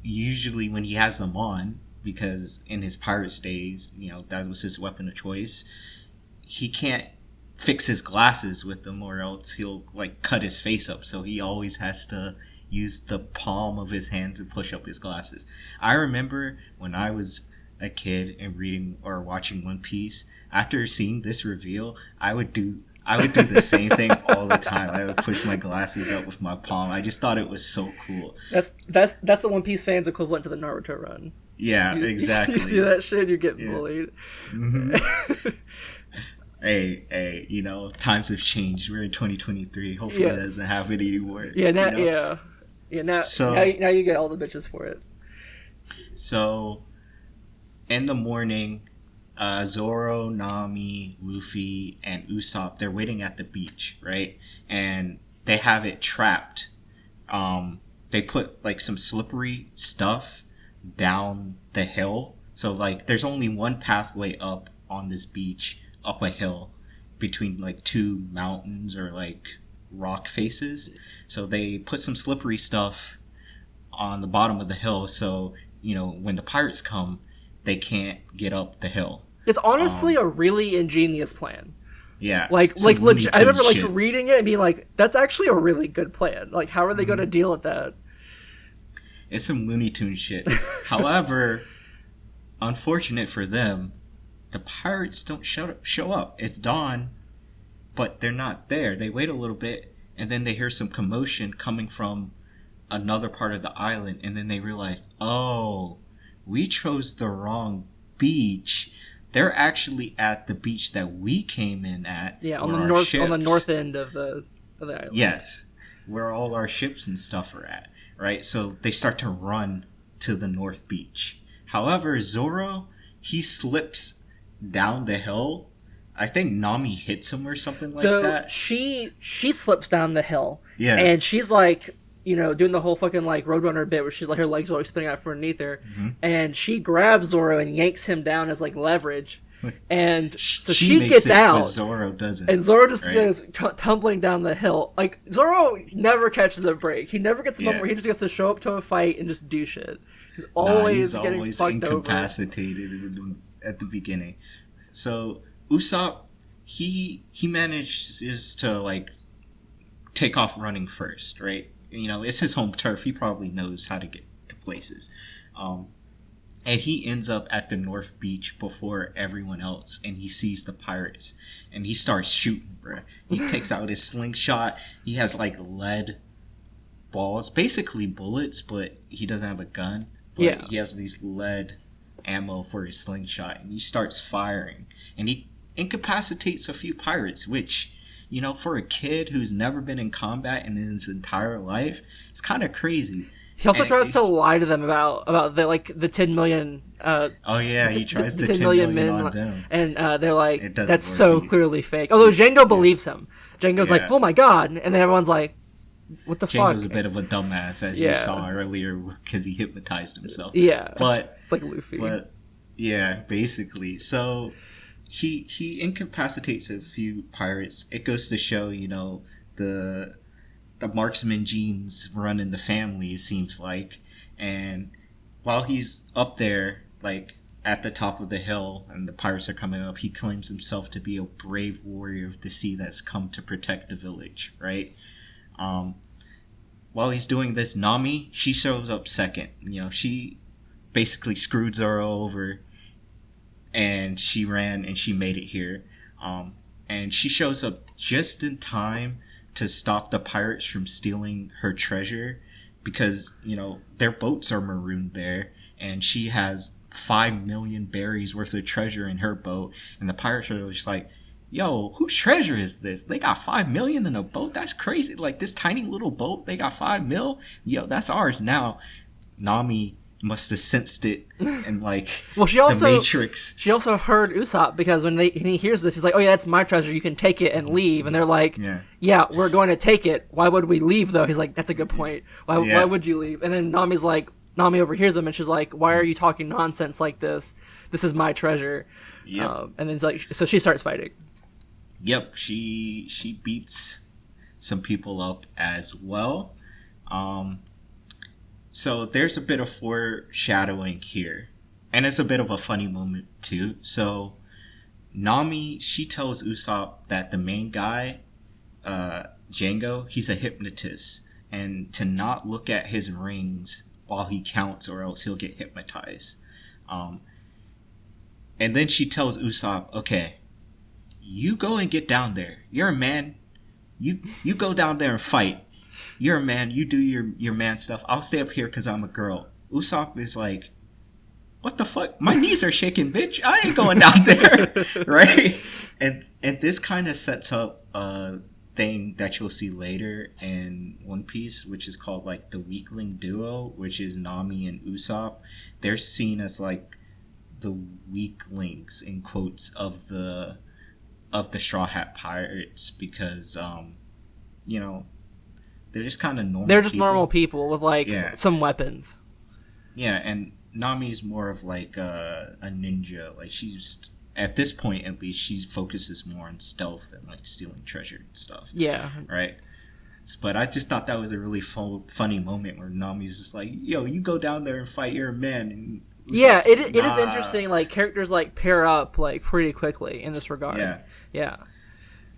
usually when he has them on, because in his pirates days, that was his weapon of choice. He can't fix his glasses with them, or else he'll like cut his face up. So he always has to use the palm of his hand to push up his glasses. I remember when I was a kid and reading or watching One Piece. After seeing this reveal, I would do the same thing all the time. I would push my glasses up with my palm. I just thought it was so cool. That's the One Piece fans equivalent to the Naruto run. Yeah, exactly. You see that shit, you get bullied. Mm-hmm. Hey, times have changed. We're in 2023. Hopefully that doesn't happen anymore. Yeah, now you get all the bitches for it. So, in the morning, Zoro, Nami, Luffy, and Usopp, they're waiting at the beach, right? And they have it trapped. They put like some slippery stuff down the hill. So like there's only one pathway up on this beach, up a hill between like two mountains or like rock faces. So they put some slippery stuff on the bottom of the hill, so when the pirates come, they can't get up the hill. It's honestly a really ingenious plan. Yeah, like legit, I remember like reading it and being like, that's actually a really good plan. Like, how are they going to deal with that? It's some Looney Tunes shit. However, unfortunate for them, the pirates don't show up. It's dawn, but they're not there. They wait a little bit, and then they hear some commotion coming from another part of the island, and then they realize, oh, we chose the wrong beach. They're actually at the beach that we came in at. Yeah, on the north end of the island. Yes, where all our ships and stuff are at, right? So they start to run to the north beach. However, Zoro, he slips down the hill. I think Nami hits him or something like that. She slips down the hill. Yeah. And she's like, doing the whole fucking like Roadrunner bit where she's like her legs are like spinning out from underneath her, and she grabs Zoro and yanks him down as like leverage, and so she gets out. But Zoro doesn't, and Zoro just goes tumbling down the hill. Like Zoro never catches a break. He never gets a moment where he just gets to show up to a fight and just do shit. He's always incapacitated at the beginning. So Usopp, he manages to like take off running first, right? It's his home turf. He probably knows how to get to places. And he ends up at the North Beach before everyone else, and he sees the pirates. And he starts shooting, bro. He takes out his slingshot. He has, like, lead balls. Basically bullets, but he doesn't have a gun. But he has these lead ammo for his slingshot. And he starts firing. And he incapacitates a few pirates, which... for a kid who's never been in combat in his entire life, it's kind of crazy. He also tries to lie to them about the 10 million. He tries the 10 million on them, and they're like, "That's so clearly fake." Although Django believes him. Django's like, "Oh my god," and then everyone's like, "What the fuck?" Django's a bit of a dumbass, as you saw earlier, because he hypnotized himself. Yeah, but it's like Luffy. But yeah, basically, so. He incapacitates a few pirates. It goes to show, the marksman genes run in the family, it seems like. And while he's up there, like, at the top of the hill, and the pirates are coming up, he claims himself to be a brave warrior of the sea that's come to protect the village, right? While he's doing this, Nami, she shows up second. She basically screwed Zoro over, and she ran and she made it here. And she shows up just in time to stop the pirates from stealing her treasure, because, their boats are marooned there, and she has 5 million berries worth of treasure in her boat, and the pirates are just like, yo, whose treasure is this? They got 5 million in a boat? That's crazy. Like, this tiny little boat, they got 5 mil? Yo, that's ours now. Nami must have sensed it, and the Matrix. She also heard Usopp, because when he hears this, he's like, "Oh yeah, that's my treasure. You can take it and leave." And they're like, "Yeah, we're going to take it. Why would we leave though?" He's like, "That's a good point. Why would you leave?" And then Nami overhears him, and she's like, "Why are you talking nonsense like this? This is my treasure." And then it's like, so she starts fighting. Yep, she beats some people up as well. Um, so there's a bit of foreshadowing here, and it's a bit of a funny moment too. So Nami, she tells Usopp that the main guy, Django, he's a hypnotist, and to not look at his rings while he counts, or else he'll get hypnotized. Um, and then she tells Usopp, "Okay, you go and get down there. You're a man. You go down there and fight. You're a man. You do your man stuff. I'll stay up here because I'm a girl." Usopp is like, "What the fuck? My knees are shaking, bitch. I ain't going down there." Right? And this kind of sets up a thing that you'll see later in One Piece, which is called like the weakling duo, which is Nami and Usopp. They're seen as like the weaklings in quotes of the Straw Hat Pirates because you know, they're just kind of normal. They're just people. normal people with like some weapons. Yeah, and Nami's more of like a ninja. Like she's at this point, at least, she focuses more on stealth and like stealing treasure and stuff. Yeah. Right. But I just thought that was a really funny moment where Nami's just like, "Yo, you go down there and fight. You're a man." And yeah, it is interesting. Like characters like pair up like pretty quickly in this regard. Yeah.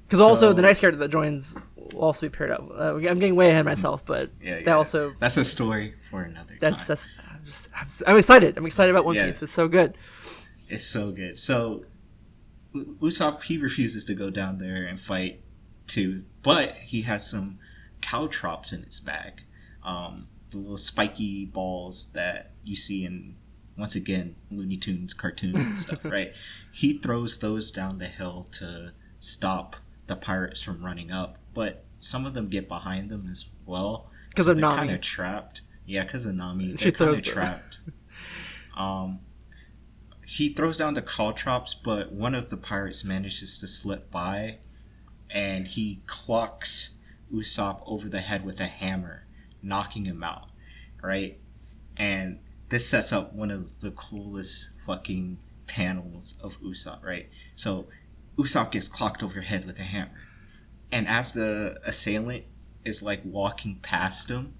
Because also the next character that joins will also be paired up. I'm getting way ahead of myself, but that's a story for another time. I'm excited. I'm excited about One Piece. It's so good. It's so good. So Usopp, he refuses to go down there and fight too, but he has some caltrops in his bag. The little spiky balls that you see in, once again, Looney Tunes cartoons and stuff, right? He throws those down the hill to stop the pirates from running up, but some of them get behind them as well. Because of Nami. They're kind of trapped. Yeah, because of Nami. They're kind of trapped. He throws down the caltrops, but one of the pirates manages to slip by, and he clocks Usopp over the head with a hammer, knocking him out, right? And this sets up one of the coolest fucking panels of Usopp, right? So Usopp gets clocked over the head with a hammer, and as the assailant is like walking past him,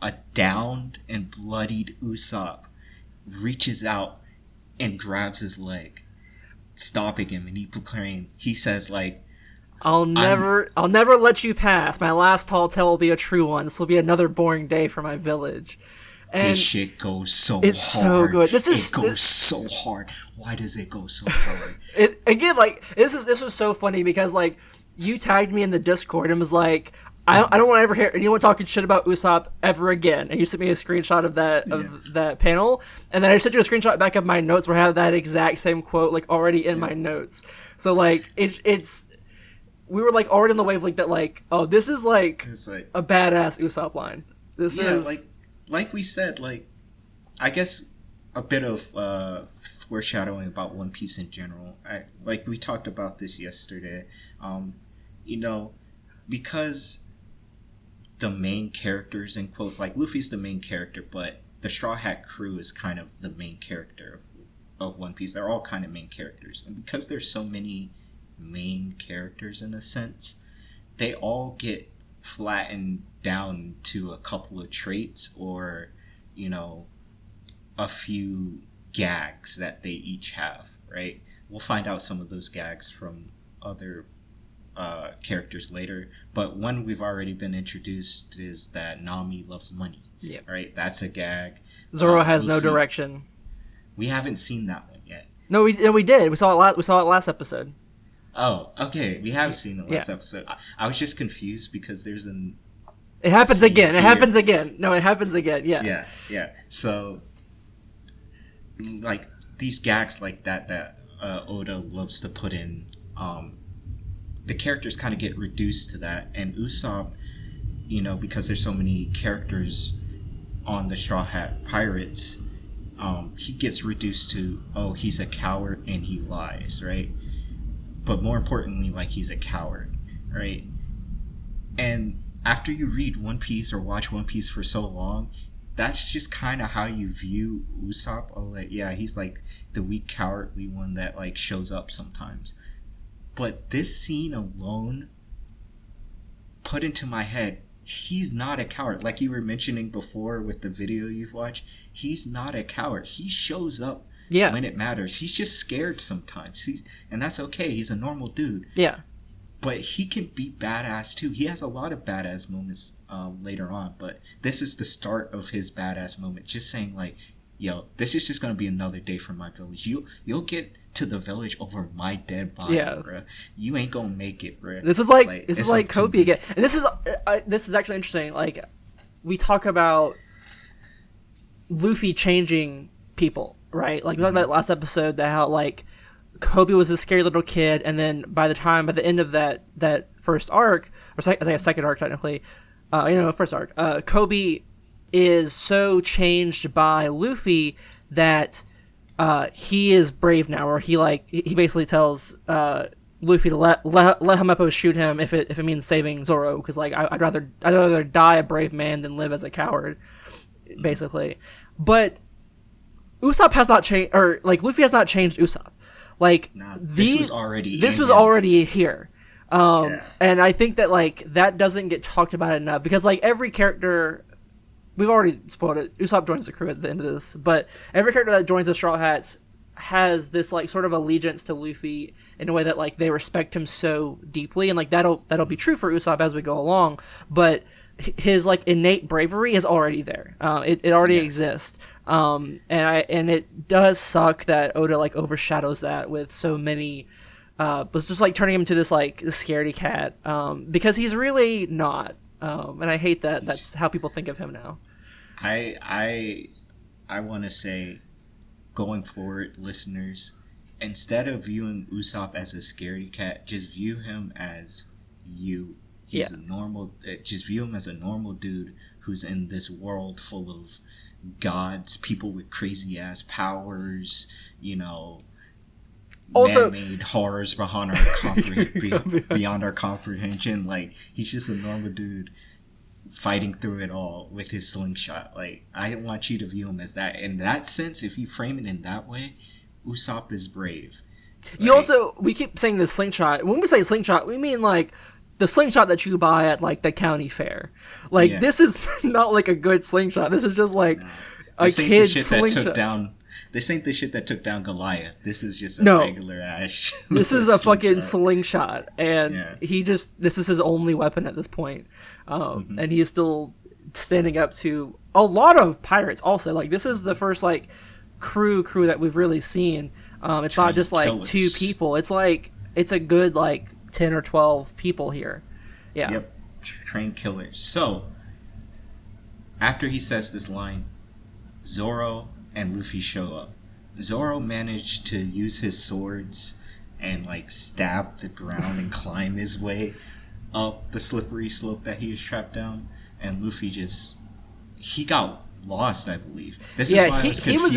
a downed and bloodied Usopp reaches out and grabs his leg, stopping him, and he says like, I'll never let you pass. My last tall tale will be a true one. This will be another boring day for my village." And this shit goes so hard. It's so good. It goes so hard. Why does it go so hard? This was so funny because like you tagged me in the Discord and was like, I don't want to ever hear anyone talking shit about Usopp ever again. And you sent me a screenshot of that panel, and then I sent you a screenshot back of my notes where I have that exact same quote like already in my notes. So like it's we were like already on the wavelength that like, oh, this is like a badass Usopp line. This is like we said, like I guess a bit of foreshadowing about One Piece in general. Like we talked about this yesterday. Because the main characters in quotes, like Luffy's the main character, but the Straw Hat crew is kind of the main character of One Piece. They're all kind of main characters, and because there's so many main characters in a sense, they all get flattened down to a couple of traits or a few gags that they each have, right? We'll find out some of those gags from other characters later, but one we've already been introduced is that Nami loves money. Yeah. Right? That's a gag. Zoro has no direction. We haven't seen that one yet. No, we did. We saw it last episode. Oh, okay. We have seen the last episode. I was just confused because there's an... It happens again. Here. It happens again. No, it happens again. Yeah. Yeah. So, like, these gags like that Oda loves to put in, the characters kind of get reduced to that. And Usopp, because there's so many characters on the Straw Hat Pirates, he gets reduced to, he's a coward and he lies, right? But more importantly, like, he's a coward, right? And after you read One Piece or watch One Piece for so long, that's just kind of how you view Usopp. He's like the weak, cowardly one that like shows up sometimes. But this scene alone put into my head he's not a coward. Like you were mentioning before with the video you've watched, he's not a coward. He shows up when it matters. He's just scared sometimes. And that's okay. He's a normal dude. Yeah. But he can be badass too. He has a lot of badass moments later on, but this is the start of his badass moment. Just saying like, yo, this is just gonna be another day for my village. You'll get to the village over my dead body, bro. You ain't gonna make it, bro. This is like Kobe again. And this is actually interesting. Like, we talk about Luffy changing people, right? Like we talked about last episode that how like Kobe was a scary little kid, and then by the end of that first arc, or second arc technically, first arc, Kobe is so changed by Luffy that he is brave now, or he basically tells Luffy to let Helmeppo shoot him if it means saving Zoro, because like I'd rather die a brave man than live as a coward, basically. But Usopp has not changed, or like Luffy has not changed Usopp. Like this was already here. And I think that like that doesn't get talked about enough, because like every character, we've already spoiled it, Usopp joins the crew at the end of this, but every character that joins the Straw Hats has this like sort of allegiance to Luffy in a way that like they respect him so deeply, and like that'll be true for Usopp as we go along, but his like innate bravery is already there. It already exists. And it does suck that Oda like overshadows that with so many, but just like turning him into this like this scaredy cat, because he's really not. And I hate that that's how people think of him now. I want to say, going forward, listeners, instead of viewing Usopp as a scaredy cat, just view him as you. He's a normal. Just view him as a normal dude who's in this world full of gods, people with crazy ass powers, also man-made horrors beyond our comprehension. Like, he's just a normal dude fighting through it all with his slingshot. Like, I want you to view him as that. In that sense, if you frame it in that way, Usopp is brave. We keep saying the slingshot. When we say slingshot, we mean like the slingshot that you buy at like the county fair. Like this is not like a good slingshot. This is just like a kid's slingshot. This ain't the shit that took down Goliath. This is just a regular ass. This is a fucking slingshot, and this is his only weapon at this point. And he is still standing up to a lot of pirates. Also, like this is the first like crew that we've really seen. It's not just like two people. It's like it's a good like 10 or 12 people here. Yeah. Yep. Trained killers. So, after he says this line, Zoro and Luffy show up. Zoro managed to use his swords and like stab the ground and climb his way up the slippery slope that he was trapped down, and Luffy he got lost, I believe. This is why I was confused.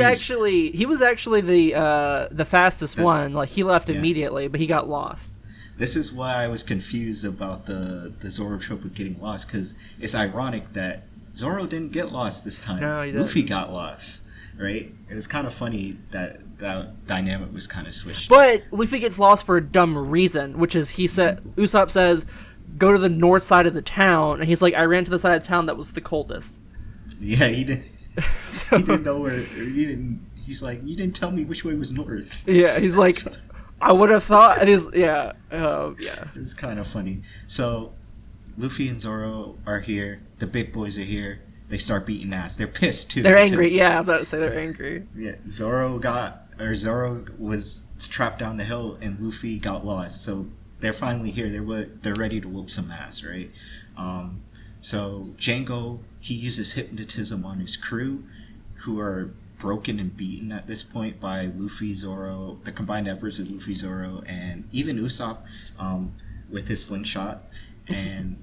He was actually the fastest one. Like he left immediately, but he got lost. This is why I was confused about the Zoro trope of getting lost, because it's ironic that Zoro didn't get lost this time. No, he didn't. Luffy got lost, right? It was kind of funny that dynamic was kind of switched. But Luffy gets lost for a dumb reason, which is Usopp says, go to the north side of the town, and he's like, I ran to the side of town that was the coldest. Yeah, he didn't. He didn't know where. He's like, you didn't tell me which way was north. Yeah, he's like, I would have thought. And he's It's kind of funny. So, Luffy and Zoro are here. The big boys are here. They start beating ass. They're pissed too. They're angry. Yeah, I'm about to say they're angry. Yeah, Zoro was trapped down the hill, and Luffy got lost. So they're finally here. They're ready to whoop some ass, right? So Django, he uses hypnotism on his crew, who are broken and beaten at this point by Luffy, Zoro, the combined efforts of Luffy, Zoro, and even Usopp with his slingshot. And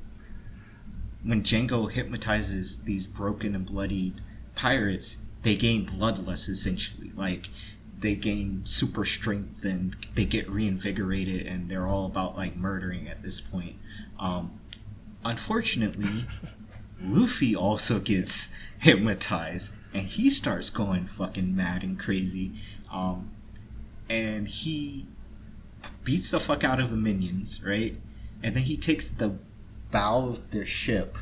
when Django hypnotizes these broken and bloodied pirates, they gain bloodlust, essentially. Like, they gain super strength and they get reinvigorated, and they're all about like murdering at this point. Unfortunately, Luffy also gets hypnotized, and he starts going fucking mad and crazy. And he beats the fuck out of the minions, right? And then he takes the bow of their ship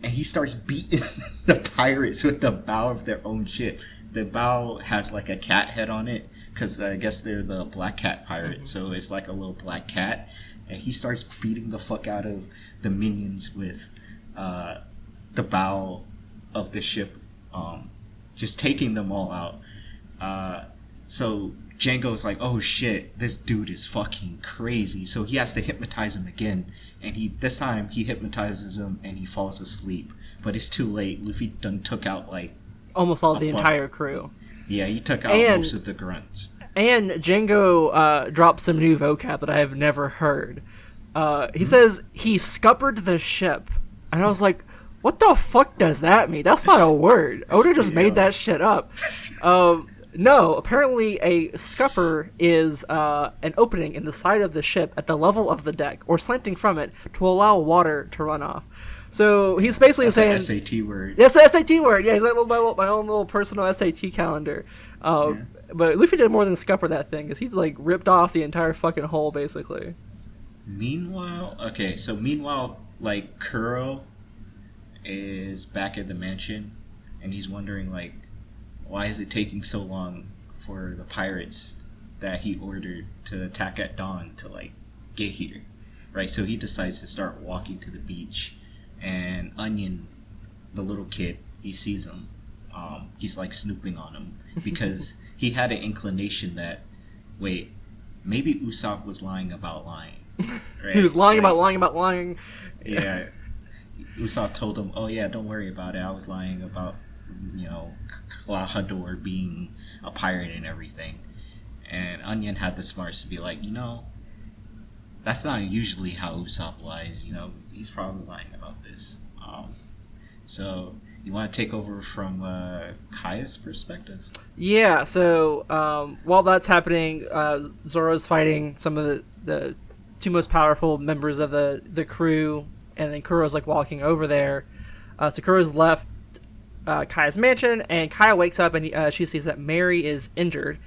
and he starts beating the pirates with the bow of their own ship. The bow has like a cat head on it, because I guess they're the black cat pirates, so it's like a little black cat. And he starts beating the fuck out of the minions with the bow of the ship, just taking them all out. So Django's like, oh shit, this dude is fucking crazy. So he has to hypnotize him again. And this time he hypnotizes him and he falls asleep. But it's too late. Luffy done took out like almost all the entire crew. Yeah, he took out most of the grunts. And Django dropped some new vocab that I have never heard. He says he scuppered the ship. And I was like, what the fuck does that mean? That's not a word. Oda just made that shit up. No, apparently a scupper is an opening in the side of the ship at the level of the deck, or slanting from it, to allow water to run off. So he's basically saying... That's an SAT word. That's an SAT word, yeah. He's like my own little personal SAT calendar. But Luffy did more than scupper that thing, because he's like ripped off the entire fucking hull, basically. Meanwhile, like, Kuro is back at the mansion, and he's wondering, like, why is it taking so long for the pirates that he ordered to attack at dawn to, like, get here, right? So he decides to start walking to the beach, and Onion, the little kid, he sees him. He's, like, snooping on him, because he had an inclination that, wait, maybe Usopp was lying about lying. Right? He was lying about lying. Yeah. Usopp told him, oh yeah, don't worry about it. I was lying about, Klahadore being a pirate and everything. And Onion had the smarts to be like, that's not usually how Usopp lies. He's probably lying about this. So you want to take over from Kaya's perspective? Yeah, so while that's happening, Zoro's fighting some of the two most powerful members of the crew, and then Kuro's like walking over there. So Kuro's left Kaya's mansion, and Kaya wakes up and she sees that Mary is injured,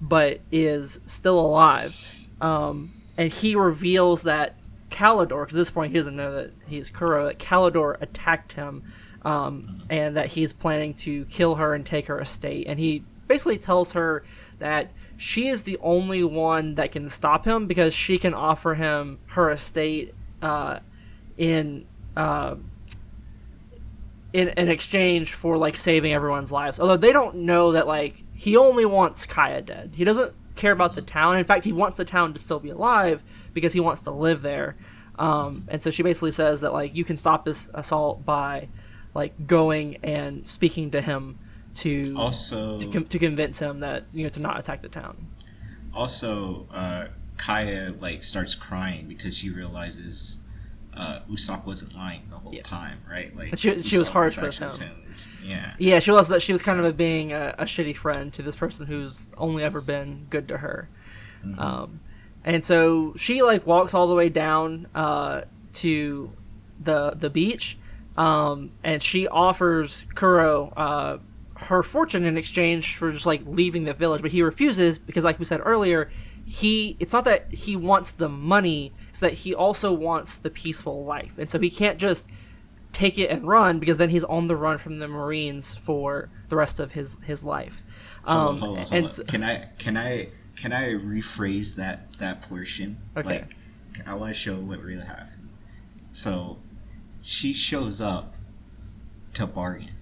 but is still alive. And he reveals that Calidor, because at this point he doesn't know that he's Kuro, that Calidor attacked him, and that he's planning to kill her and take her estate. And he basically tells her that she is the only one that can stop him, because she can offer him her estate in exchange for like saving everyone's lives. Although they don't know that like he only wants Kaya dead. He doesn't care about the town. In fact, he wants the town to still be alive because he wants to live there. And so she basically says that like you can stop this assault by like going and speaking to him to convince him that to not attack the town. Also, Kaya like starts crying because she realizes Usopp wasn't lying the whole time, right? Like she was harsh with him. Yeah, she realized that she was kind of being a shitty friend to this person who's only ever been good to her. Mm-hmm. And so she like walks all the way down to the beach, and she offers Kuro her fortune in exchange for just like leaving the village, but he refuses because, like we said earlier, it's not that he wants the money, it's that he also wants the peaceful life, and so he can't just take it and run, because then he's on the run from the Marines for the rest of his life. Hold on. Can I rephrase that portion? Okay. Like, I want to show what really happened. So, she shows up to bargain,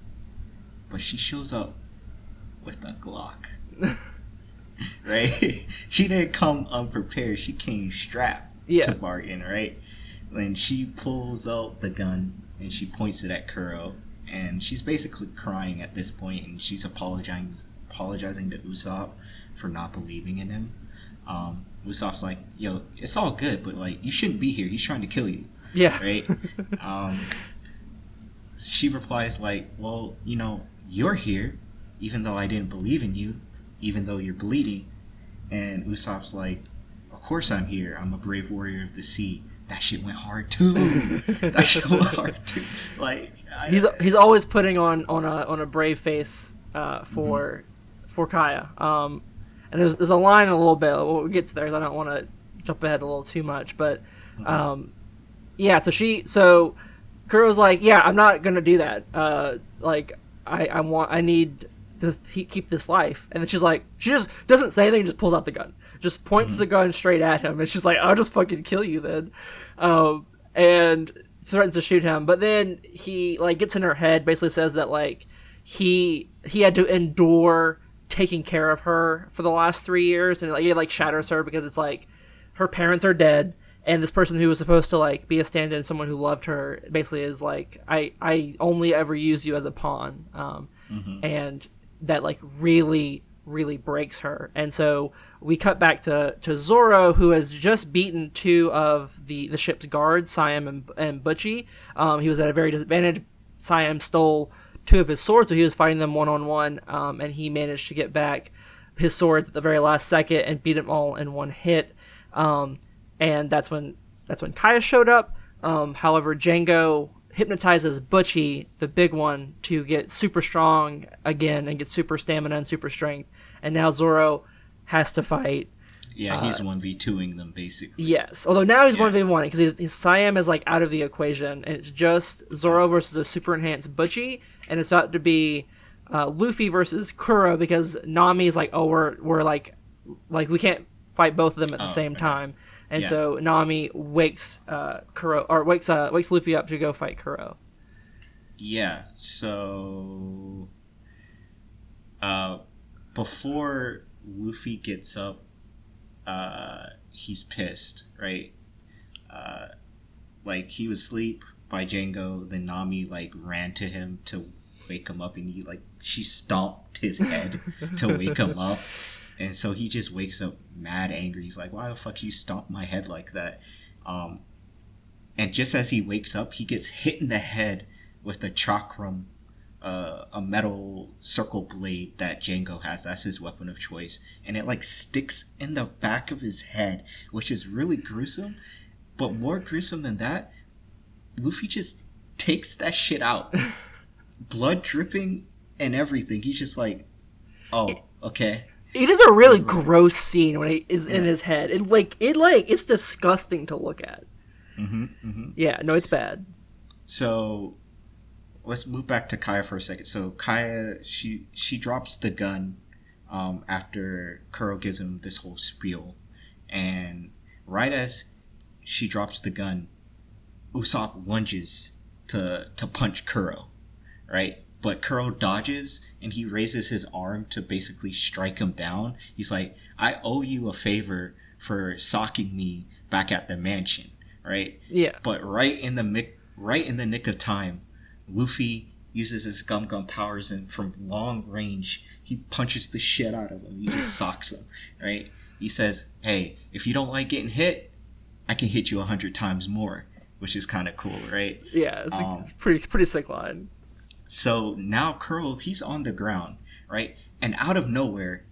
but she shows up with a Glock. Right? She didn't come unprepared. She came strapped to bargain, right? And she pulls out the gun and she points it at Kuro, and she's basically crying at this point, and she's apologizing to Usopp for not believing in him. Usopp's like, yo, it's all good, but like you shouldn't be here. He's trying to kill you. Yeah. Right? She replies like, well, you're here, even though I didn't believe in you, even though you're bleeding. And Usopp's like, of course I'm here. I'm a brave warrior of the sea. That shit went hard too. Like he's always putting on a brave face for Kaya. And there's a line in a little bit. We'll get to there, 'cause I don't want to jump ahead a little too much. But yeah, so Kuro's like, yeah, I'm not gonna do that. Like, I need to keep this life. And then she's like, she just doesn't say anything, just pulls out the gun, just points the gun straight at him, and she's like, I'll just fucking kill you then, and threatens to shoot him. But then he like gets in her head, basically says that like he had to endure taking care of her for the last 3 years, and like it like shatters her because it's like her parents are dead. And this person who was supposed to like be a stand-in, someone who loved her, basically is like, I only ever use you as a pawn, and that like really breaks her. And so we cut back to Zoro, who has just beaten 2 of the ship's guards, Siam and Butchie. He was at a very disadvantage. Siam stole 2 of his swords, so he was fighting them one-on-one, and he managed to get back his swords at the very last second and beat them all in one hit. And that's when Kaya showed up. However, Django hypnotizes Butchie, the big one, to get super strong again and get super stamina and super strength. And now Zoro has to fight. Yeah, he's 1v2ing them, basically. Yes, although now he's 1v1 because his Siam is like out of the equation, and it's just Zoro versus a super enhanced Butchie, and it's about to be Luffy versus Kuro because Nami is like, oh, we're like we can't fight both of them at the same time. And so Nami wakes wakes Luffy up to go fight Kuro. Yeah. So before Luffy gets up, he's pissed, right? Like he was asleep by Django, then Nami like ran to him to wake him up, and she stomped his head to wake him up. And so he just wakes up mad angry. He's like, why the fuck you stomp my head like that? And just as he wakes up, he gets hit in the head with a chakram, a metal circle blade that Django has. That's his weapon of choice. And it like sticks in the back of his head, which is really gruesome. But more gruesome than that, Luffy just takes that shit out. Blood dripping and everything. He's just like, oh, okay. It is a really gross scene when he is in his head. It's disgusting to look at. Yeah, no, it's bad. So let's move back to Kaya for a second. So Kaya, she drops the gun after Kuro gives him this whole spiel, and right as she drops the gun, Usopp lunges to punch Kuro, right? But Kuro dodges, and he raises his arm to basically strike him down. He's like, I owe you a favor for socking me back at the mansion, right? Yeah. But right in the nick of time, Luffy uses his gum powers, and from long range, he punches the shit out of him. He just socks him, right? He says, hey, if you don't like getting hit, I can hit you 100 times more, which is kind of cool, right? Yeah, it's pretty sick line. So now Kuro, he's on the ground, right? And out of nowhere,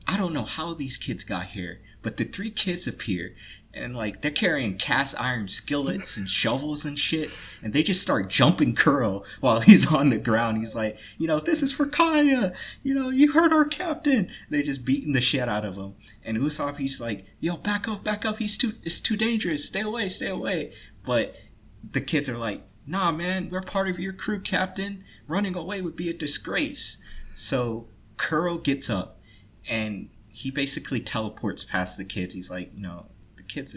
I don't know how these kids got here, but the 3 kids appear, and like they're carrying cast iron skillets and shovels and shit, and they just start jumping Kuro while he's on the ground. He's like, this is for Kaya. You hurt our captain. They're just beating the shit out of him. And Usopp, he's like, yo, back up. It's too dangerous. Stay away. But the kids are like, nah, man, we're part of your crew, Captain. Running away would be a disgrace. So Kuro gets up, and he basically teleports past the kids. He's like, the kids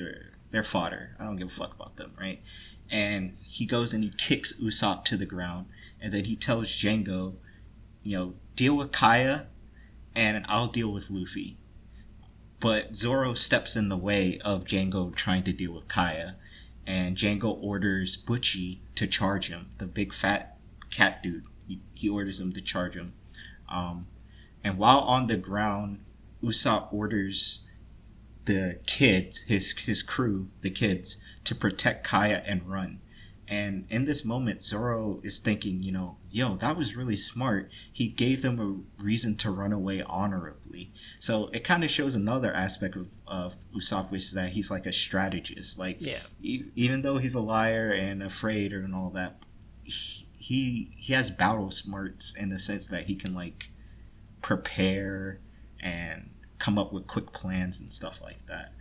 they're fodder. I don't give a fuck about them, right? And he goes and he kicks Usopp to the ground, and then he tells Django, deal with Kaya, and I'll deal with Luffy. But Zoro steps in the way of Django trying to deal with Kaya, and Django orders Butchie to charge him, the big fat cat dude. He orders him to charge him. And while on the ground, Usopp orders the kids, his crew, the kids, to protect Kaya and run. And in this moment, Zoro is thinking, yo, that was really smart. He gave them a reason to run away honorably. So it kind of shows another aspect of Usopp, which is that he's like a strategist. Like, yeah. Even though he's a liar and afraid and all that, he has battle smarts in the sense that he can like prepare and come up with quick plans and stuff like that.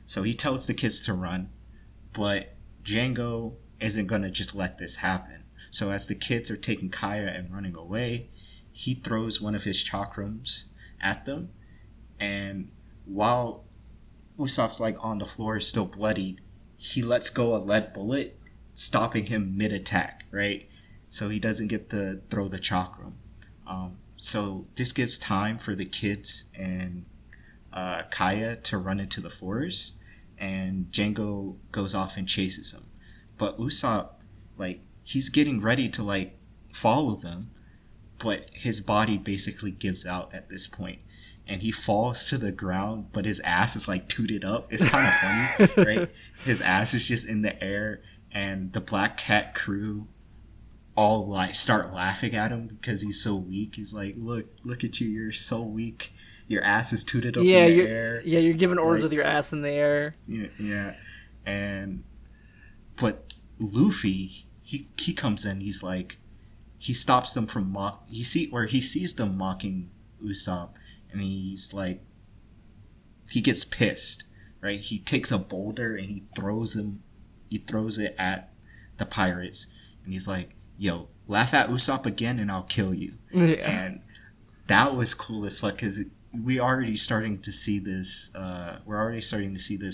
So he tells the kids to run, but Django isn't going to just let this happen. So as the kids are taking Kaya and running away, he throws one of his chakrams at them. And while Usopp's like on the floor, still bloodied, he lets go a lead bullet, stopping him mid-attack, right? So he doesn't get to throw the chakram. So this gives time for the kids and Kaya to run into the forest, and Django goes off and chases him. But Usopp, like, he's getting ready to, like, follow them, but his body basically gives out at this point. And he falls to the ground, but his ass is, like, tooted up. It's kind of funny, right? His ass is just in the air, and the Black Cat crew all, like, start laughing at him because he's so weak. He's like, look at you, you're so weak. Your ass is tooted up in the air. Yeah, you're giving orders with your ass in the air. Yeah. But Luffy, he comes in, he's like, he stops them from he sees them mocking Usopp, and he's like, he gets pissed, right? He takes a boulder and he throws it at the pirates, and he's like, yo, laugh at Usopp again and I'll kill you. Yeah. And that was cool as fuck, because we're already starting to see this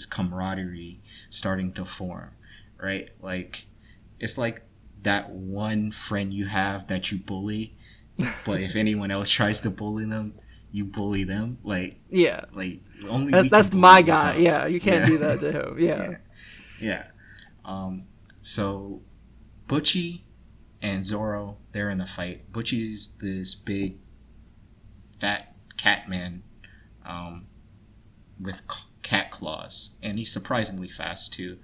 camaraderie starting to form, right? Like, it's like that one friend you have that you bully, but if anyone else tries to bully them, you bully them. Like, yeah, like only that's my guy. Yeah, you can't do that to him. Yeah. So Butchie and Zoro, they're in the fight. Butchie's this big fat cat man with cat claws, and he's surprisingly fast too.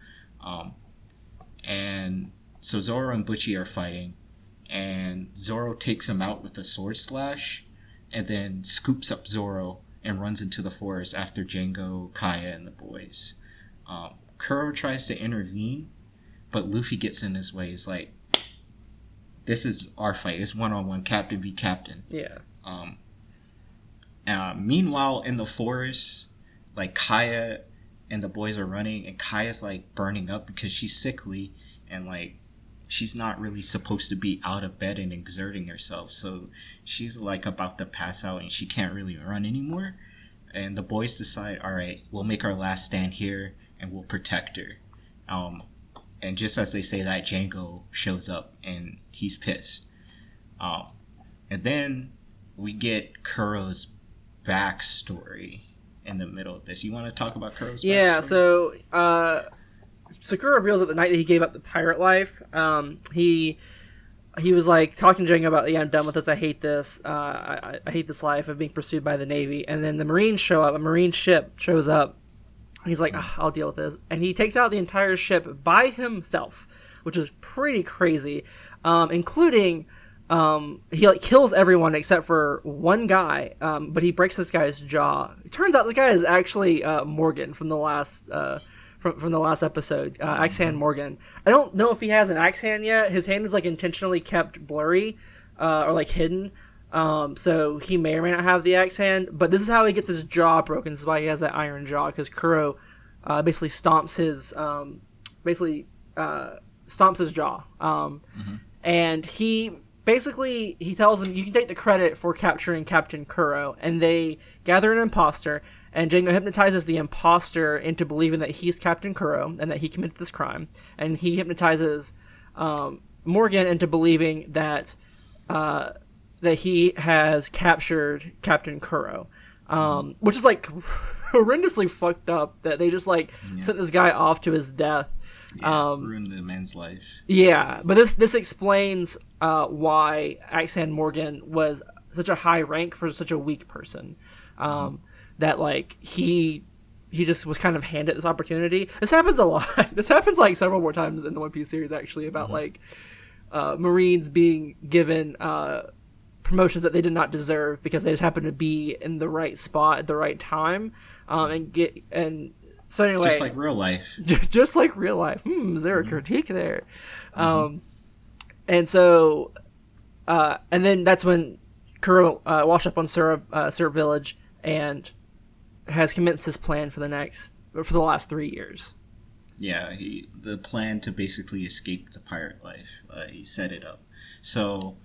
And so Zoro and Butchie are fighting, and Zoro takes him out with a sword slash, and then scoops up Zoro and runs into the forest after Django, Kaya, and the boys. Kuro tries to intervene, but Luffy gets in his way. He's like, this is our fight. It's one-on-one, captain v captain. Yeah. Meanwhile, in the forest, like, Kaya and the boys are running, and Kaya's, like, burning up because she's sickly, and, like, she's not really supposed to be out of bed and exerting herself, so she's, like, about to pass out, and she can't really run anymore. And the boys decide, all right, we'll make our last stand here, and we'll protect her. And just as they say that, Django shows up, and he's pissed. And then we get Kuro's backstory in the middle of this. You want to talk about Kuro's backstory? Yeah, so Kuro reveals that the night that he gave up the pirate life, he was like talking to Django about, yeah, I'm done with this, I hate this, I hate this life of being pursued by the Navy. And then the Marines show up, a Marine ship shows up. He's like, I'll deal with this. And he takes out the entire ship by himself, which is pretty crazy, including... he like kills everyone except for one guy, but he breaks this guy's jaw. It turns out the guy is actually Morgan from the last from the last episode, Axe Hand Morgan. I don't know if he has an axe hand yet. His hand is like intentionally kept blurry or like hidden, so he may or may not have the axe hand. But this is how he gets his jaw broken. This is why he has that iron jaw, because Kuro basically stomps his jaw, and he tells him, you can take the credit for capturing Captain Kuro, and they gather an imposter, and Django hypnotizes the imposter into believing that he's Captain Kuro and that he committed this crime, and he hypnotizes Morgan into believing that he has captured Captain Kuro, which is like horrendously fucked up that they just like sent this guy off to his death. Ruined the man's life. Yeah, but this explains why Axe Hand Morgan was such a high rank for such a weak person. That like he just was kind of handed this opportunity. This happens a lot. This happens like several more times in the One Piece series, actually, about like Marines being given promotions that they did not deserve because they just happened to be in the right spot at the right time, so anyway, just like real life. Just like real life. Is there a critique there? And so, and then that's when Kuro washed up on Syrup Village and has commenced his plan for the last 3 years. Yeah, the plan to basically escape the pirate life. He set it up. So,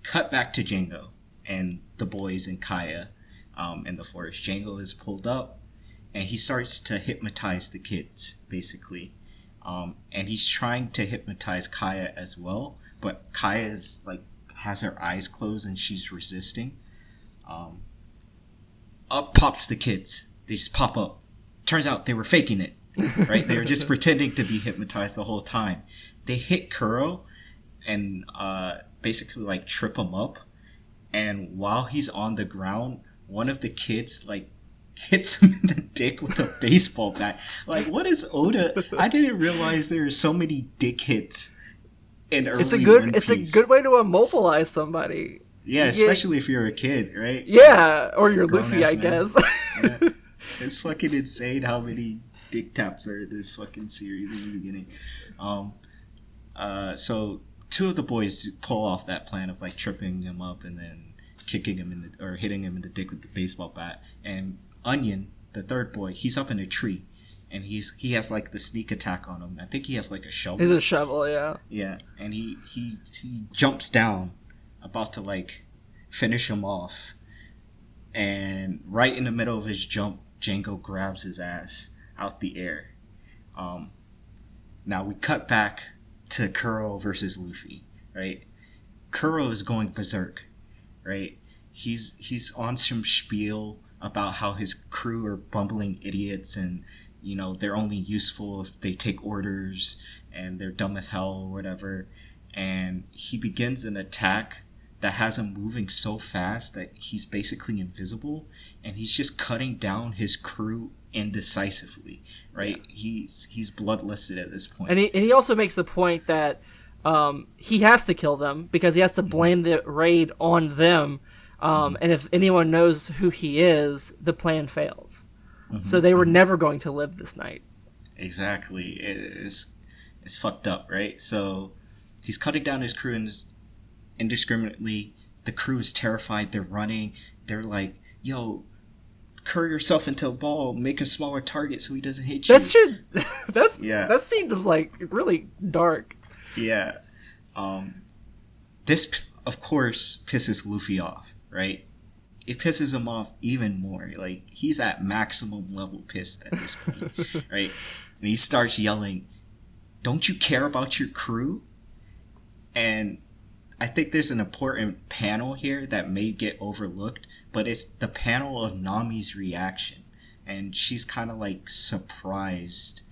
cut back to Django and the boys and Kaya in the forest. Django is pulled up, and he starts to hypnotize the kids, basically. And he's trying to hypnotize Kaya as well, but Kaya is like has her eyes closed and she's resisting. Um, Up pops the kids. They just pop up. Turns out they were faking it. Right? They were just pretending to be hypnotized the whole time. They hit Kuro and basically like trip him up. And while he's on the ground, one of the kids like hits him in the dick with a baseball bat. Like, what is Oda? I didn't realize there are so many dick hits in early One Piece. It's a good way to immobilize somebody. Yeah, especially if you're a kid, right? Yeah, or you're Luffy, I guess. Yeah. It's fucking insane how many dick taps are in this fucking series in the beginning. So two of the boys pull off that plan of like tripping him up and then kicking him or hitting him in the dick with the baseball bat. And Onion, the third boy, he's up in a tree, and he has like the sneak attack on him. I think he has like a shovel. He's a shovel, yeah. Yeah, and he jumps down, about to like finish him off, and right in the middle of his jump, Django grabs his ass out the air. Now we cut back to Kuro versus Luffy, right? Kuro is going berserk, right? He's on some spiel about how his crew are bumbling idiots and, you know, they're only useful if they take orders and they're dumb as hell or whatever. And he begins an attack that has him moving so fast that he's basically invisible, and he's just cutting down his crew indecisively, right? Yeah. He's bloodlisted at this point. And he also makes the point that he has to kill them because he has to blame the raid on them. And if anyone knows who he is, the plan fails. So they were never going to live this night. Exactly. It's fucked up, right? So he's cutting down his crew indiscriminately. The crew is terrified. They're running. They're like, yo, curl yourself into a ball, make a smaller target so he doesn't hit you. That scene was like really dark. Yeah. This, of course, pisses Luffy off, right? It pisses him off even more. Like, he's at maximum level pissed at this point, right? And he starts yelling, "Don't you care about your crew?" And I think there's an important panel here that may get overlooked, but it's the panel of Nami's reaction. And she's kind of like surprised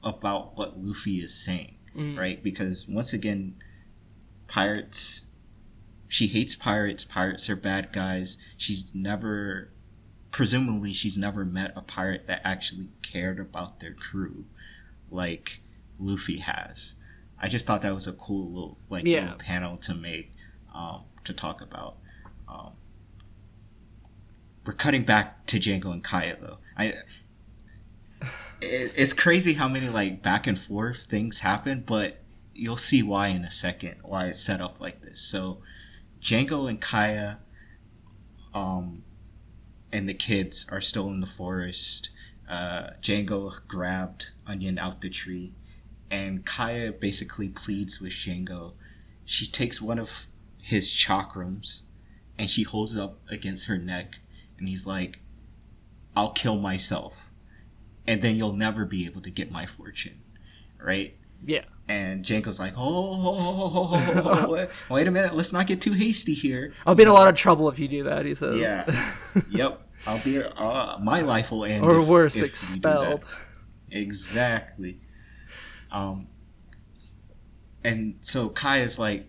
about what Luffy is saying, right? Because once again, pirates, she hates pirates. Pirates are bad guys. Presumably she's never met a pirate that actually cared about their crew like Luffy has. I just thought that was a cool little panel to make, to talk about. We're cutting back to Django and Kaya though. It's crazy how many like back and forth things happen, but you'll see why in a second, why it's set up like this. So Django and Kaya, and the kids are still in the forest. Django grabbed Onion out the tree, and Kaya basically pleads with Django. She takes one of his chakrams and she holds it up against her neck, and he's like, "I'll kill myself, and then you'll never be able to get my fortune," right? Yeah. And Django's like, wait a minute, let's not get too hasty here. I'll be in a lot of trouble if you do that, he says. Yeah. Yep. I'll be, my life will end. Or worse, expelled. Exactly. And so Kaya's like,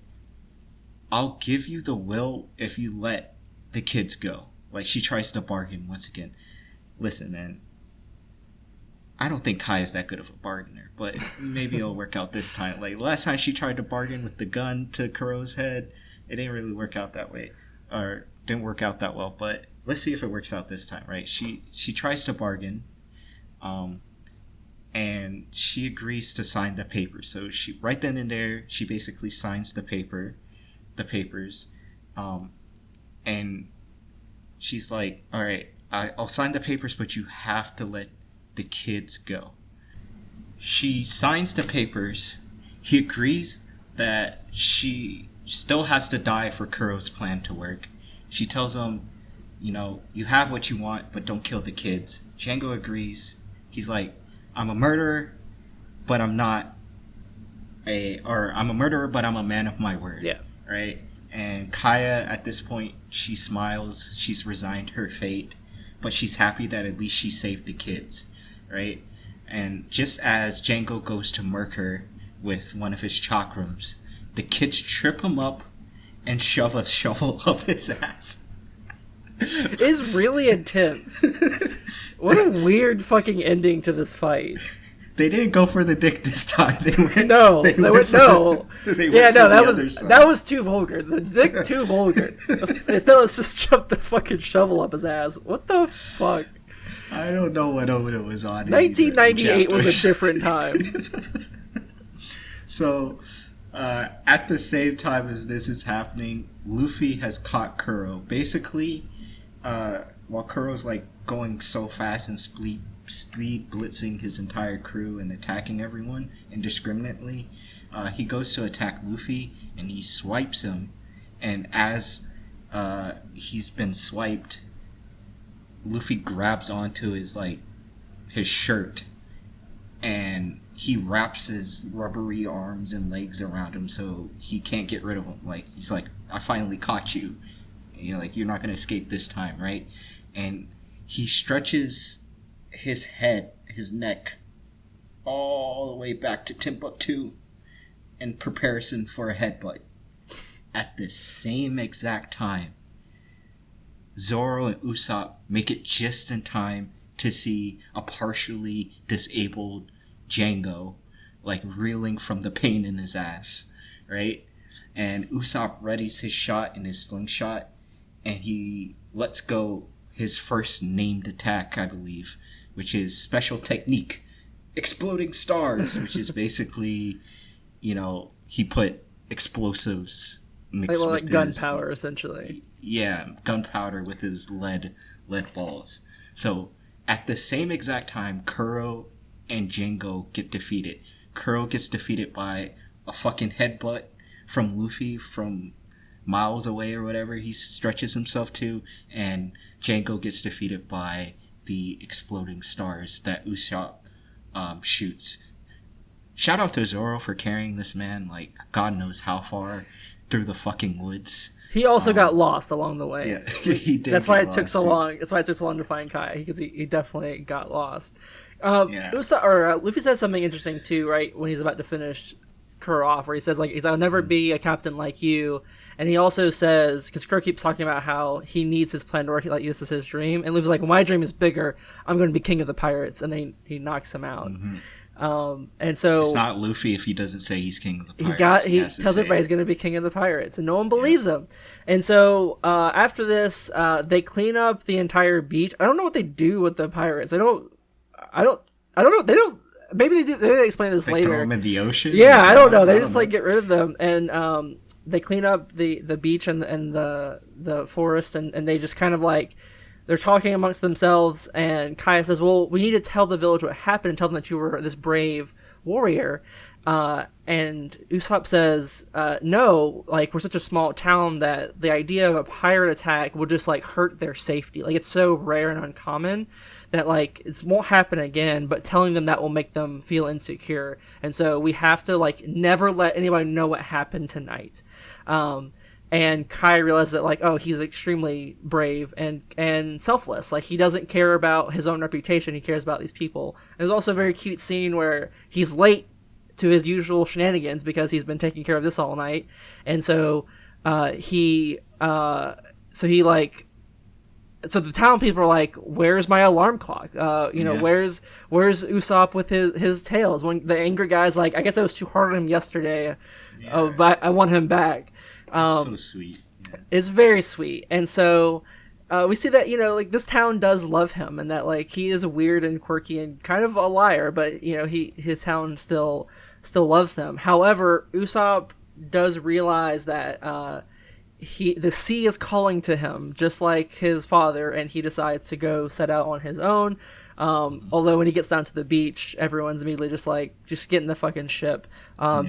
"I'll give you the will if you let the kids go." Like, she tries to bargain once again. Listen, man, I don't think Kaya's that good of a bargainer, but maybe it'll work out this time. Like, last time she tried to bargain with the gun to Kuro's head, it didn't really work out that way. Or didn't work out that well, but let's see if it works out this time, right? She tries to bargain, and she agrees to sign the papers. So she, right then and there, she basically signs the papers, and she's like, "All right, I'll sign the papers, but you have to let the kids go." She signs the papers. He agrees that she still has to die for Kuro's plan to work. She tells him, you have what you want, but don't kill the kids. Django agrees. He's like, I'm a murderer, but I'm not I'm a murderer, but I'm a man of my word. Yeah. Right? And Kaya, at this point, she smiles. She's resigned her fate, but she's happy that at least she saved the kids. Right? And just as Django goes to murk her with one of his chakrams, the kids trip him up and shove a shovel up his ass. It's really intense. What a weird fucking ending to this fight. They didn't go for the dick this time. They went no. That was too vulgar. The dick too vulgar. Instead, let's just shove the fucking shovel up his ass. What the fuck? I don't know what Oda was on. 1998 was a different time. So, at the same time as this is happening, Luffy has caught Kuro. Basically, while Kuro's like going so fast and speed blitzing his entire crew and attacking everyone indiscriminately, he goes to attack Luffy and he swipes him. And as he's been swiped, Luffy grabs onto his shirt and he wraps his rubbery arms and legs around him so he can't get rid of him. Like, he's like, I finally caught you. You're not gonna escape this time, right? And he stretches his neck all the way back to Timbuktu in comparison for a headbutt. At the same exact time, Zoro and Usopp make it just in time to see a partially disabled Django, reeling from the pain in his ass, right? And Usopp readies his shot in his slingshot, and he lets go his first named attack, I believe, which is Special Technique, Exploding Stars, which is basically, he put explosives mixed with gunpowder, essentially. Yeah, gunpowder with his lead balls. So at the same exact time, Kuro and Django get defeated. Kuro gets defeated by a fucking headbutt from Luffy from miles away or whatever he stretches himself to, and Django gets defeated by the exploding stars that Usopp shoots. Shout out to Zoro for carrying this man God knows how far through the fucking woods. He also got lost along the way. Yeah, he did. That's why it took so long. That's why it took so long to find Kai, because he definitely got lost. Luffy says something interesting too, right when he's about to finish Kuro off, where he says I'll never be a captain like you, and he also says, because Kuro keeps talking about how he needs his plan to work, this is his dream, and Luffy's like, well, my dream is bigger. I'm going to be king of the pirates, and then he knocks him out. Mm-hmm. And so it's not Luffy if he doesn't say he's king of the pirates. He tells everybody he's going to be king of the pirates, and no one believes him. And so after this, they clean up the entire beach. I don't know what they do with the pirates. I don't know. They don't. Maybe they do. Maybe they explain this later. Throw them in the ocean. Yeah, I don't know. They just get rid of them, and they clean up the beach and the forest, and they just kind of they're talking amongst themselves, and Kaya says, well, we need to tell the village what happened and tell them that you were this brave warrior. And Usopp says, no, we're such a small town that the idea of a pirate attack will just hurt their safety. It's so rare and uncommon that it won't happen again, but telling them that will make them feel insecure. And so we have to never let anybody know what happened tonight. And Kai realizes that he's extremely brave and selfless. He doesn't care about his own reputation. He cares about these people. And there's also a very cute scene where he's late to his usual shenanigans because he's been taking care of this all night. And so so the town people are like, where's my alarm clock? Where's Usopp with his tails? When the angry guy's like, I guess I was too hard on him yesterday. But I want him back. So sweet. Yeah. It's very sweet. And so we see that, this town does love him, and that he is weird and quirky and kind of a liar, but his town still loves him. However, Usopp does realize that the sea is calling to him, just like his father, and he decides to go set out on his own. Although when he gets down to the beach, everyone's immediately just like, just get in the fucking ship.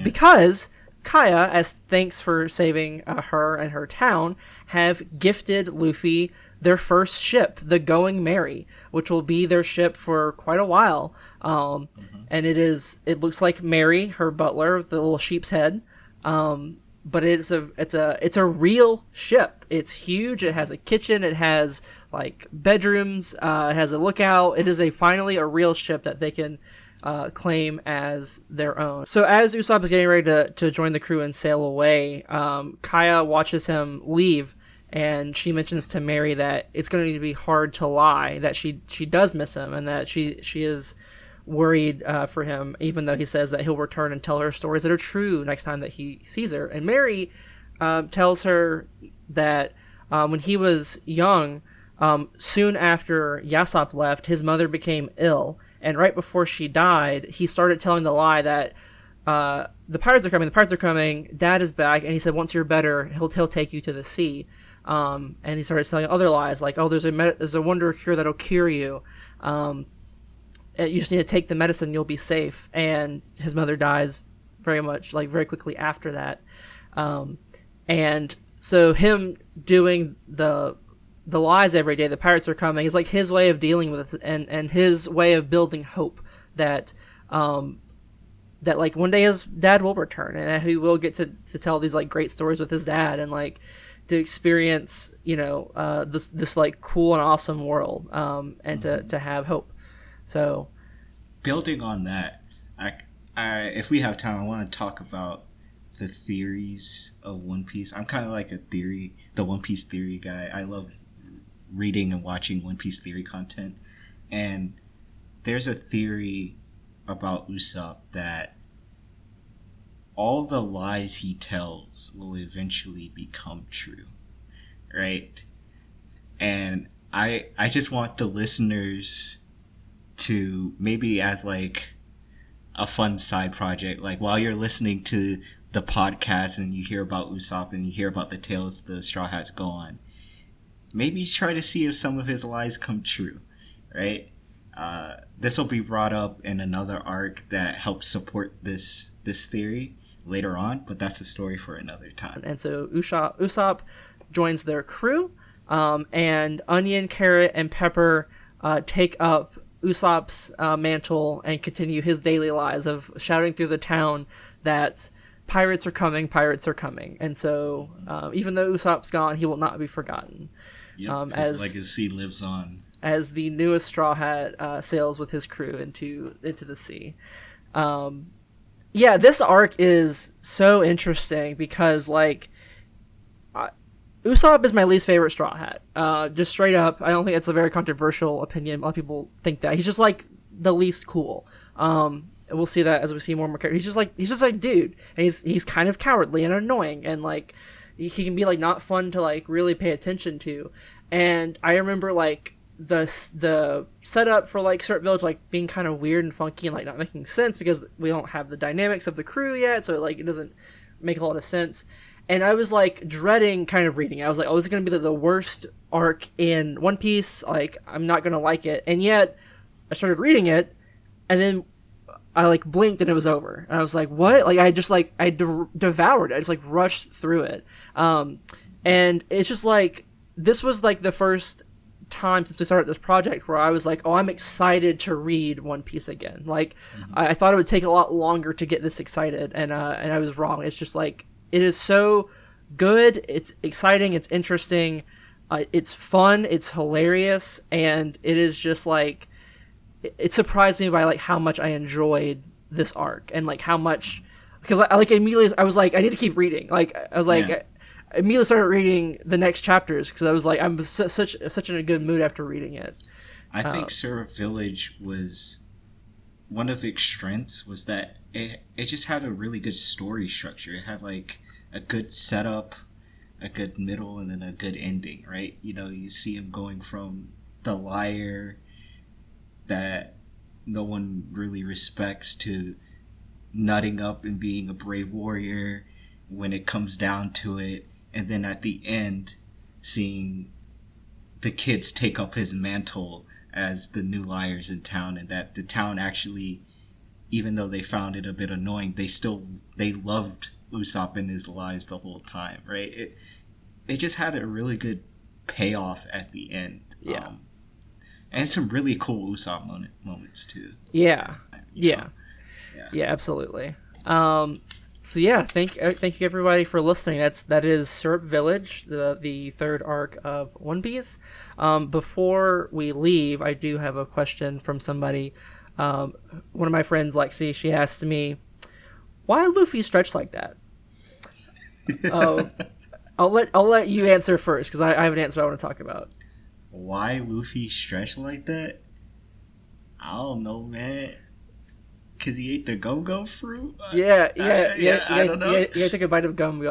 Because Kaya, as thanks for saving her and her town, have gifted Luffy their first ship, the Going Merry, which will be their ship for quite a while. And it looks like Mary, her butler, the little sheep's head. But it's a real ship. It's huge. It has a kitchen. It has like bedrooms. It has a lookout. It is finally a real ship that they can claim as their own. So as Usopp is getting ready to join the crew and sail away, Kaya watches him leave, and she mentions to Mary that it's going to need to be hard to lie, that she does miss him, and that she is worried for him, even though he says that he'll return and tell her stories that are true next time that he sees her. And Mary tells her that when he was young, soon after Usopp left, his mother became ill, and right before she died, he started telling the lie that the pirates are coming, Dad is back, and he said once you're better, he'll take you to the sea. And he started telling other lies like, oh, there's a wonder cure that'll cure you. You just need to take the medicine, you'll be safe. And his mother dies very quickly after that. And so him doing the lies every day, the pirates are coming, is like his way of dealing with it, and his way of building hope that that like one day his dad will return, and that he will get to tell these like great stories with his dad, and like to experience, this like cool and awesome world, and to have hope. So, building on that, I if we have time, I want to talk about the theories of One Piece. I'm kind of like the One Piece theory guy. I love reading and watching One Piece theory content, and there's a theory about Usopp that all the lies he tells will eventually become true, right? And I just want the listeners to, maybe as like a fun side project, like while you're listening to the podcast and you hear about Usopp and you hear about the tales the Straw Hats go on, maybe try to see if some of his lies come true, right? This will be brought up in another arc that helps support this theory later on, but that's a story for another time. And so Usopp joins their crew, and Onion, Carrot, and Pepper take up Usopp's mantle and continue his daily lies of shouting through the town that pirates are coming. And so even though Usopp's gone, he will not be forgotten. Yep, his legacy lives on. As the newest Straw Hat sails with his crew into the sea. This arc is so interesting because, like, Usopp is my least favorite Straw Hat. Just straight up, I don't think it's a very controversial opinion. A lot of people think that. He's just, like, the least cool. We'll see that as we see more characters. He's just like dude. And he's kind of cowardly and annoying, and, like, he can be, like, not fun to, like, really pay attention to. And I remember, like, the setup for like Syrup Village like being kind of weird and funky and like not making sense because we don't have the dynamics of the crew yet, so like it doesn't make a lot of sense. And I was like dreading kind of reading. I was like, oh, this is gonna be the worst arc in One Piece, like I'm not gonna like it. And yet I started reading it, and then I like blinked and it was over, and I was like, what? Like I just like devoured it. I just like rushed through it, and it's just like this was like the first time since we started this project where I was like, oh, I'm excited to read One Piece again. Like I thought it would take a lot longer to get this excited, and I was wrong. It's just like it is so good, it's exciting, it's interesting, it's fun, it's hilarious, and it is just like it surprised me by like how much I enjoyed this arc, and like how much, because I like immediately I was like I need to keep reading. Like I was like I immediately started reading the next chapters because I was like, I'm such in a good mood after reading it. I think Syrup Village was one of its strengths was that it just had a really good story structure. It had like a good setup, a good middle, and then a good ending, right? You know, you see him going from the liar that no one really respects to nutting up and being a brave warrior when it comes down to it. and then at the end, seeing the kids take up his mantle as the new liars in town, and that the town actually, even though they found it a bit annoying, they loved Usopp and his lies the whole time, right? It just had a really good payoff at the end. Yeah. And some really cool Usopp moments too. Yeah. You know? Yeah, absolutely. So yeah, thank you everybody for listening. That is Syrup Village, the third arc of One Piece. Before we leave, I do have a question from somebody. One of my friends, Lexi, she asked me, "Why Luffy stretch like that?" I'll let you answer first because I have an answer I want to talk about. Why Luffy stretch like that? I don't know, man. Cause he ate the gum fruit. Yeah. I don't know. You took a bite of gum.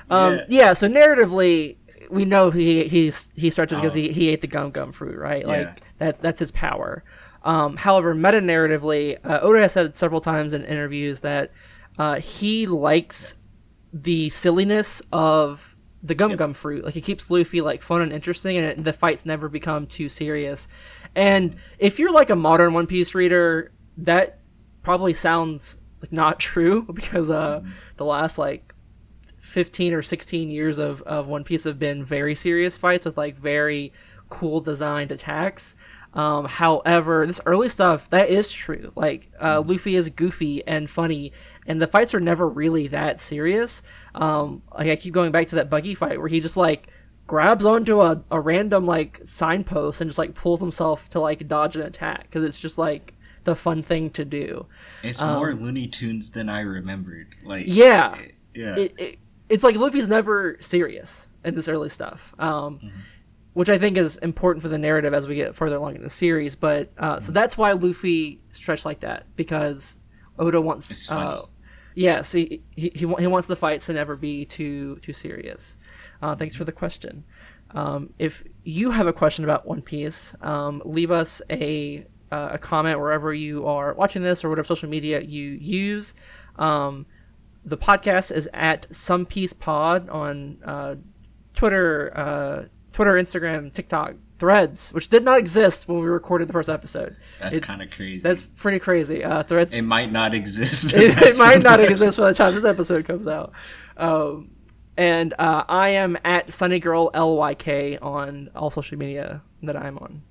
Yeah. So narratively, we know he stretches because he ate the gum fruit, right? Like that's his power. However, meta narratively, Oda has said several times in interviews that he likes the silliness of the gum fruit. Like, it keeps Luffy like fun and interesting, and the fights never become too serious. And if you're like a modern One Piece reader, that probably sounds like not true, because the last like 15 or 16 years of One Piece have been very serious fights with like very cool designed attacks. However, this early stuff, that is true. Like, Luffy is goofy and funny, and the fights are never really that serious. Like, I keep going back to that buggy fight where he just like grabs onto a random like signpost and just like pulls himself to like dodge an attack, because it's just like the fun thing to do. It's more Looney Tunes than I remembered. Like, it's like Luffy's never serious in this early stuff. Which I think is important for the narrative as we get further along in the series. But so that's why Luffy stretched like that, because Oda wants. It's funny. Yes, he wants the fights to never be too serious. Thanks for the question. If you have a question about One Piece, leave us a comment wherever you are watching this, or whatever social media you use. The podcast is at Some Piece Pod on Twitter, Instagram, TikTok, Threads, which did not exist when we recorded the first episode. That's kind of crazy. That's pretty crazy. Threads. It might not exist. It might not exist by the time this episode comes out. And I am at SunnyGirlLYK on all social media that I'm on.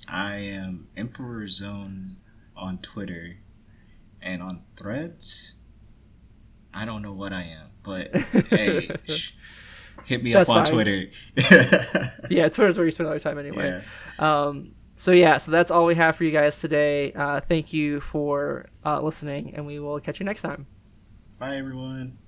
I am Emperor Zone on Twitter, and on Threads, I don't know what I am, but hey, hit me up on Twitter. Yeah, Twitter's where you spend all your time anyway. Yeah. So that's all we have for you guys today. Thank you for listening, and we will catch you next time. Bye, everyone.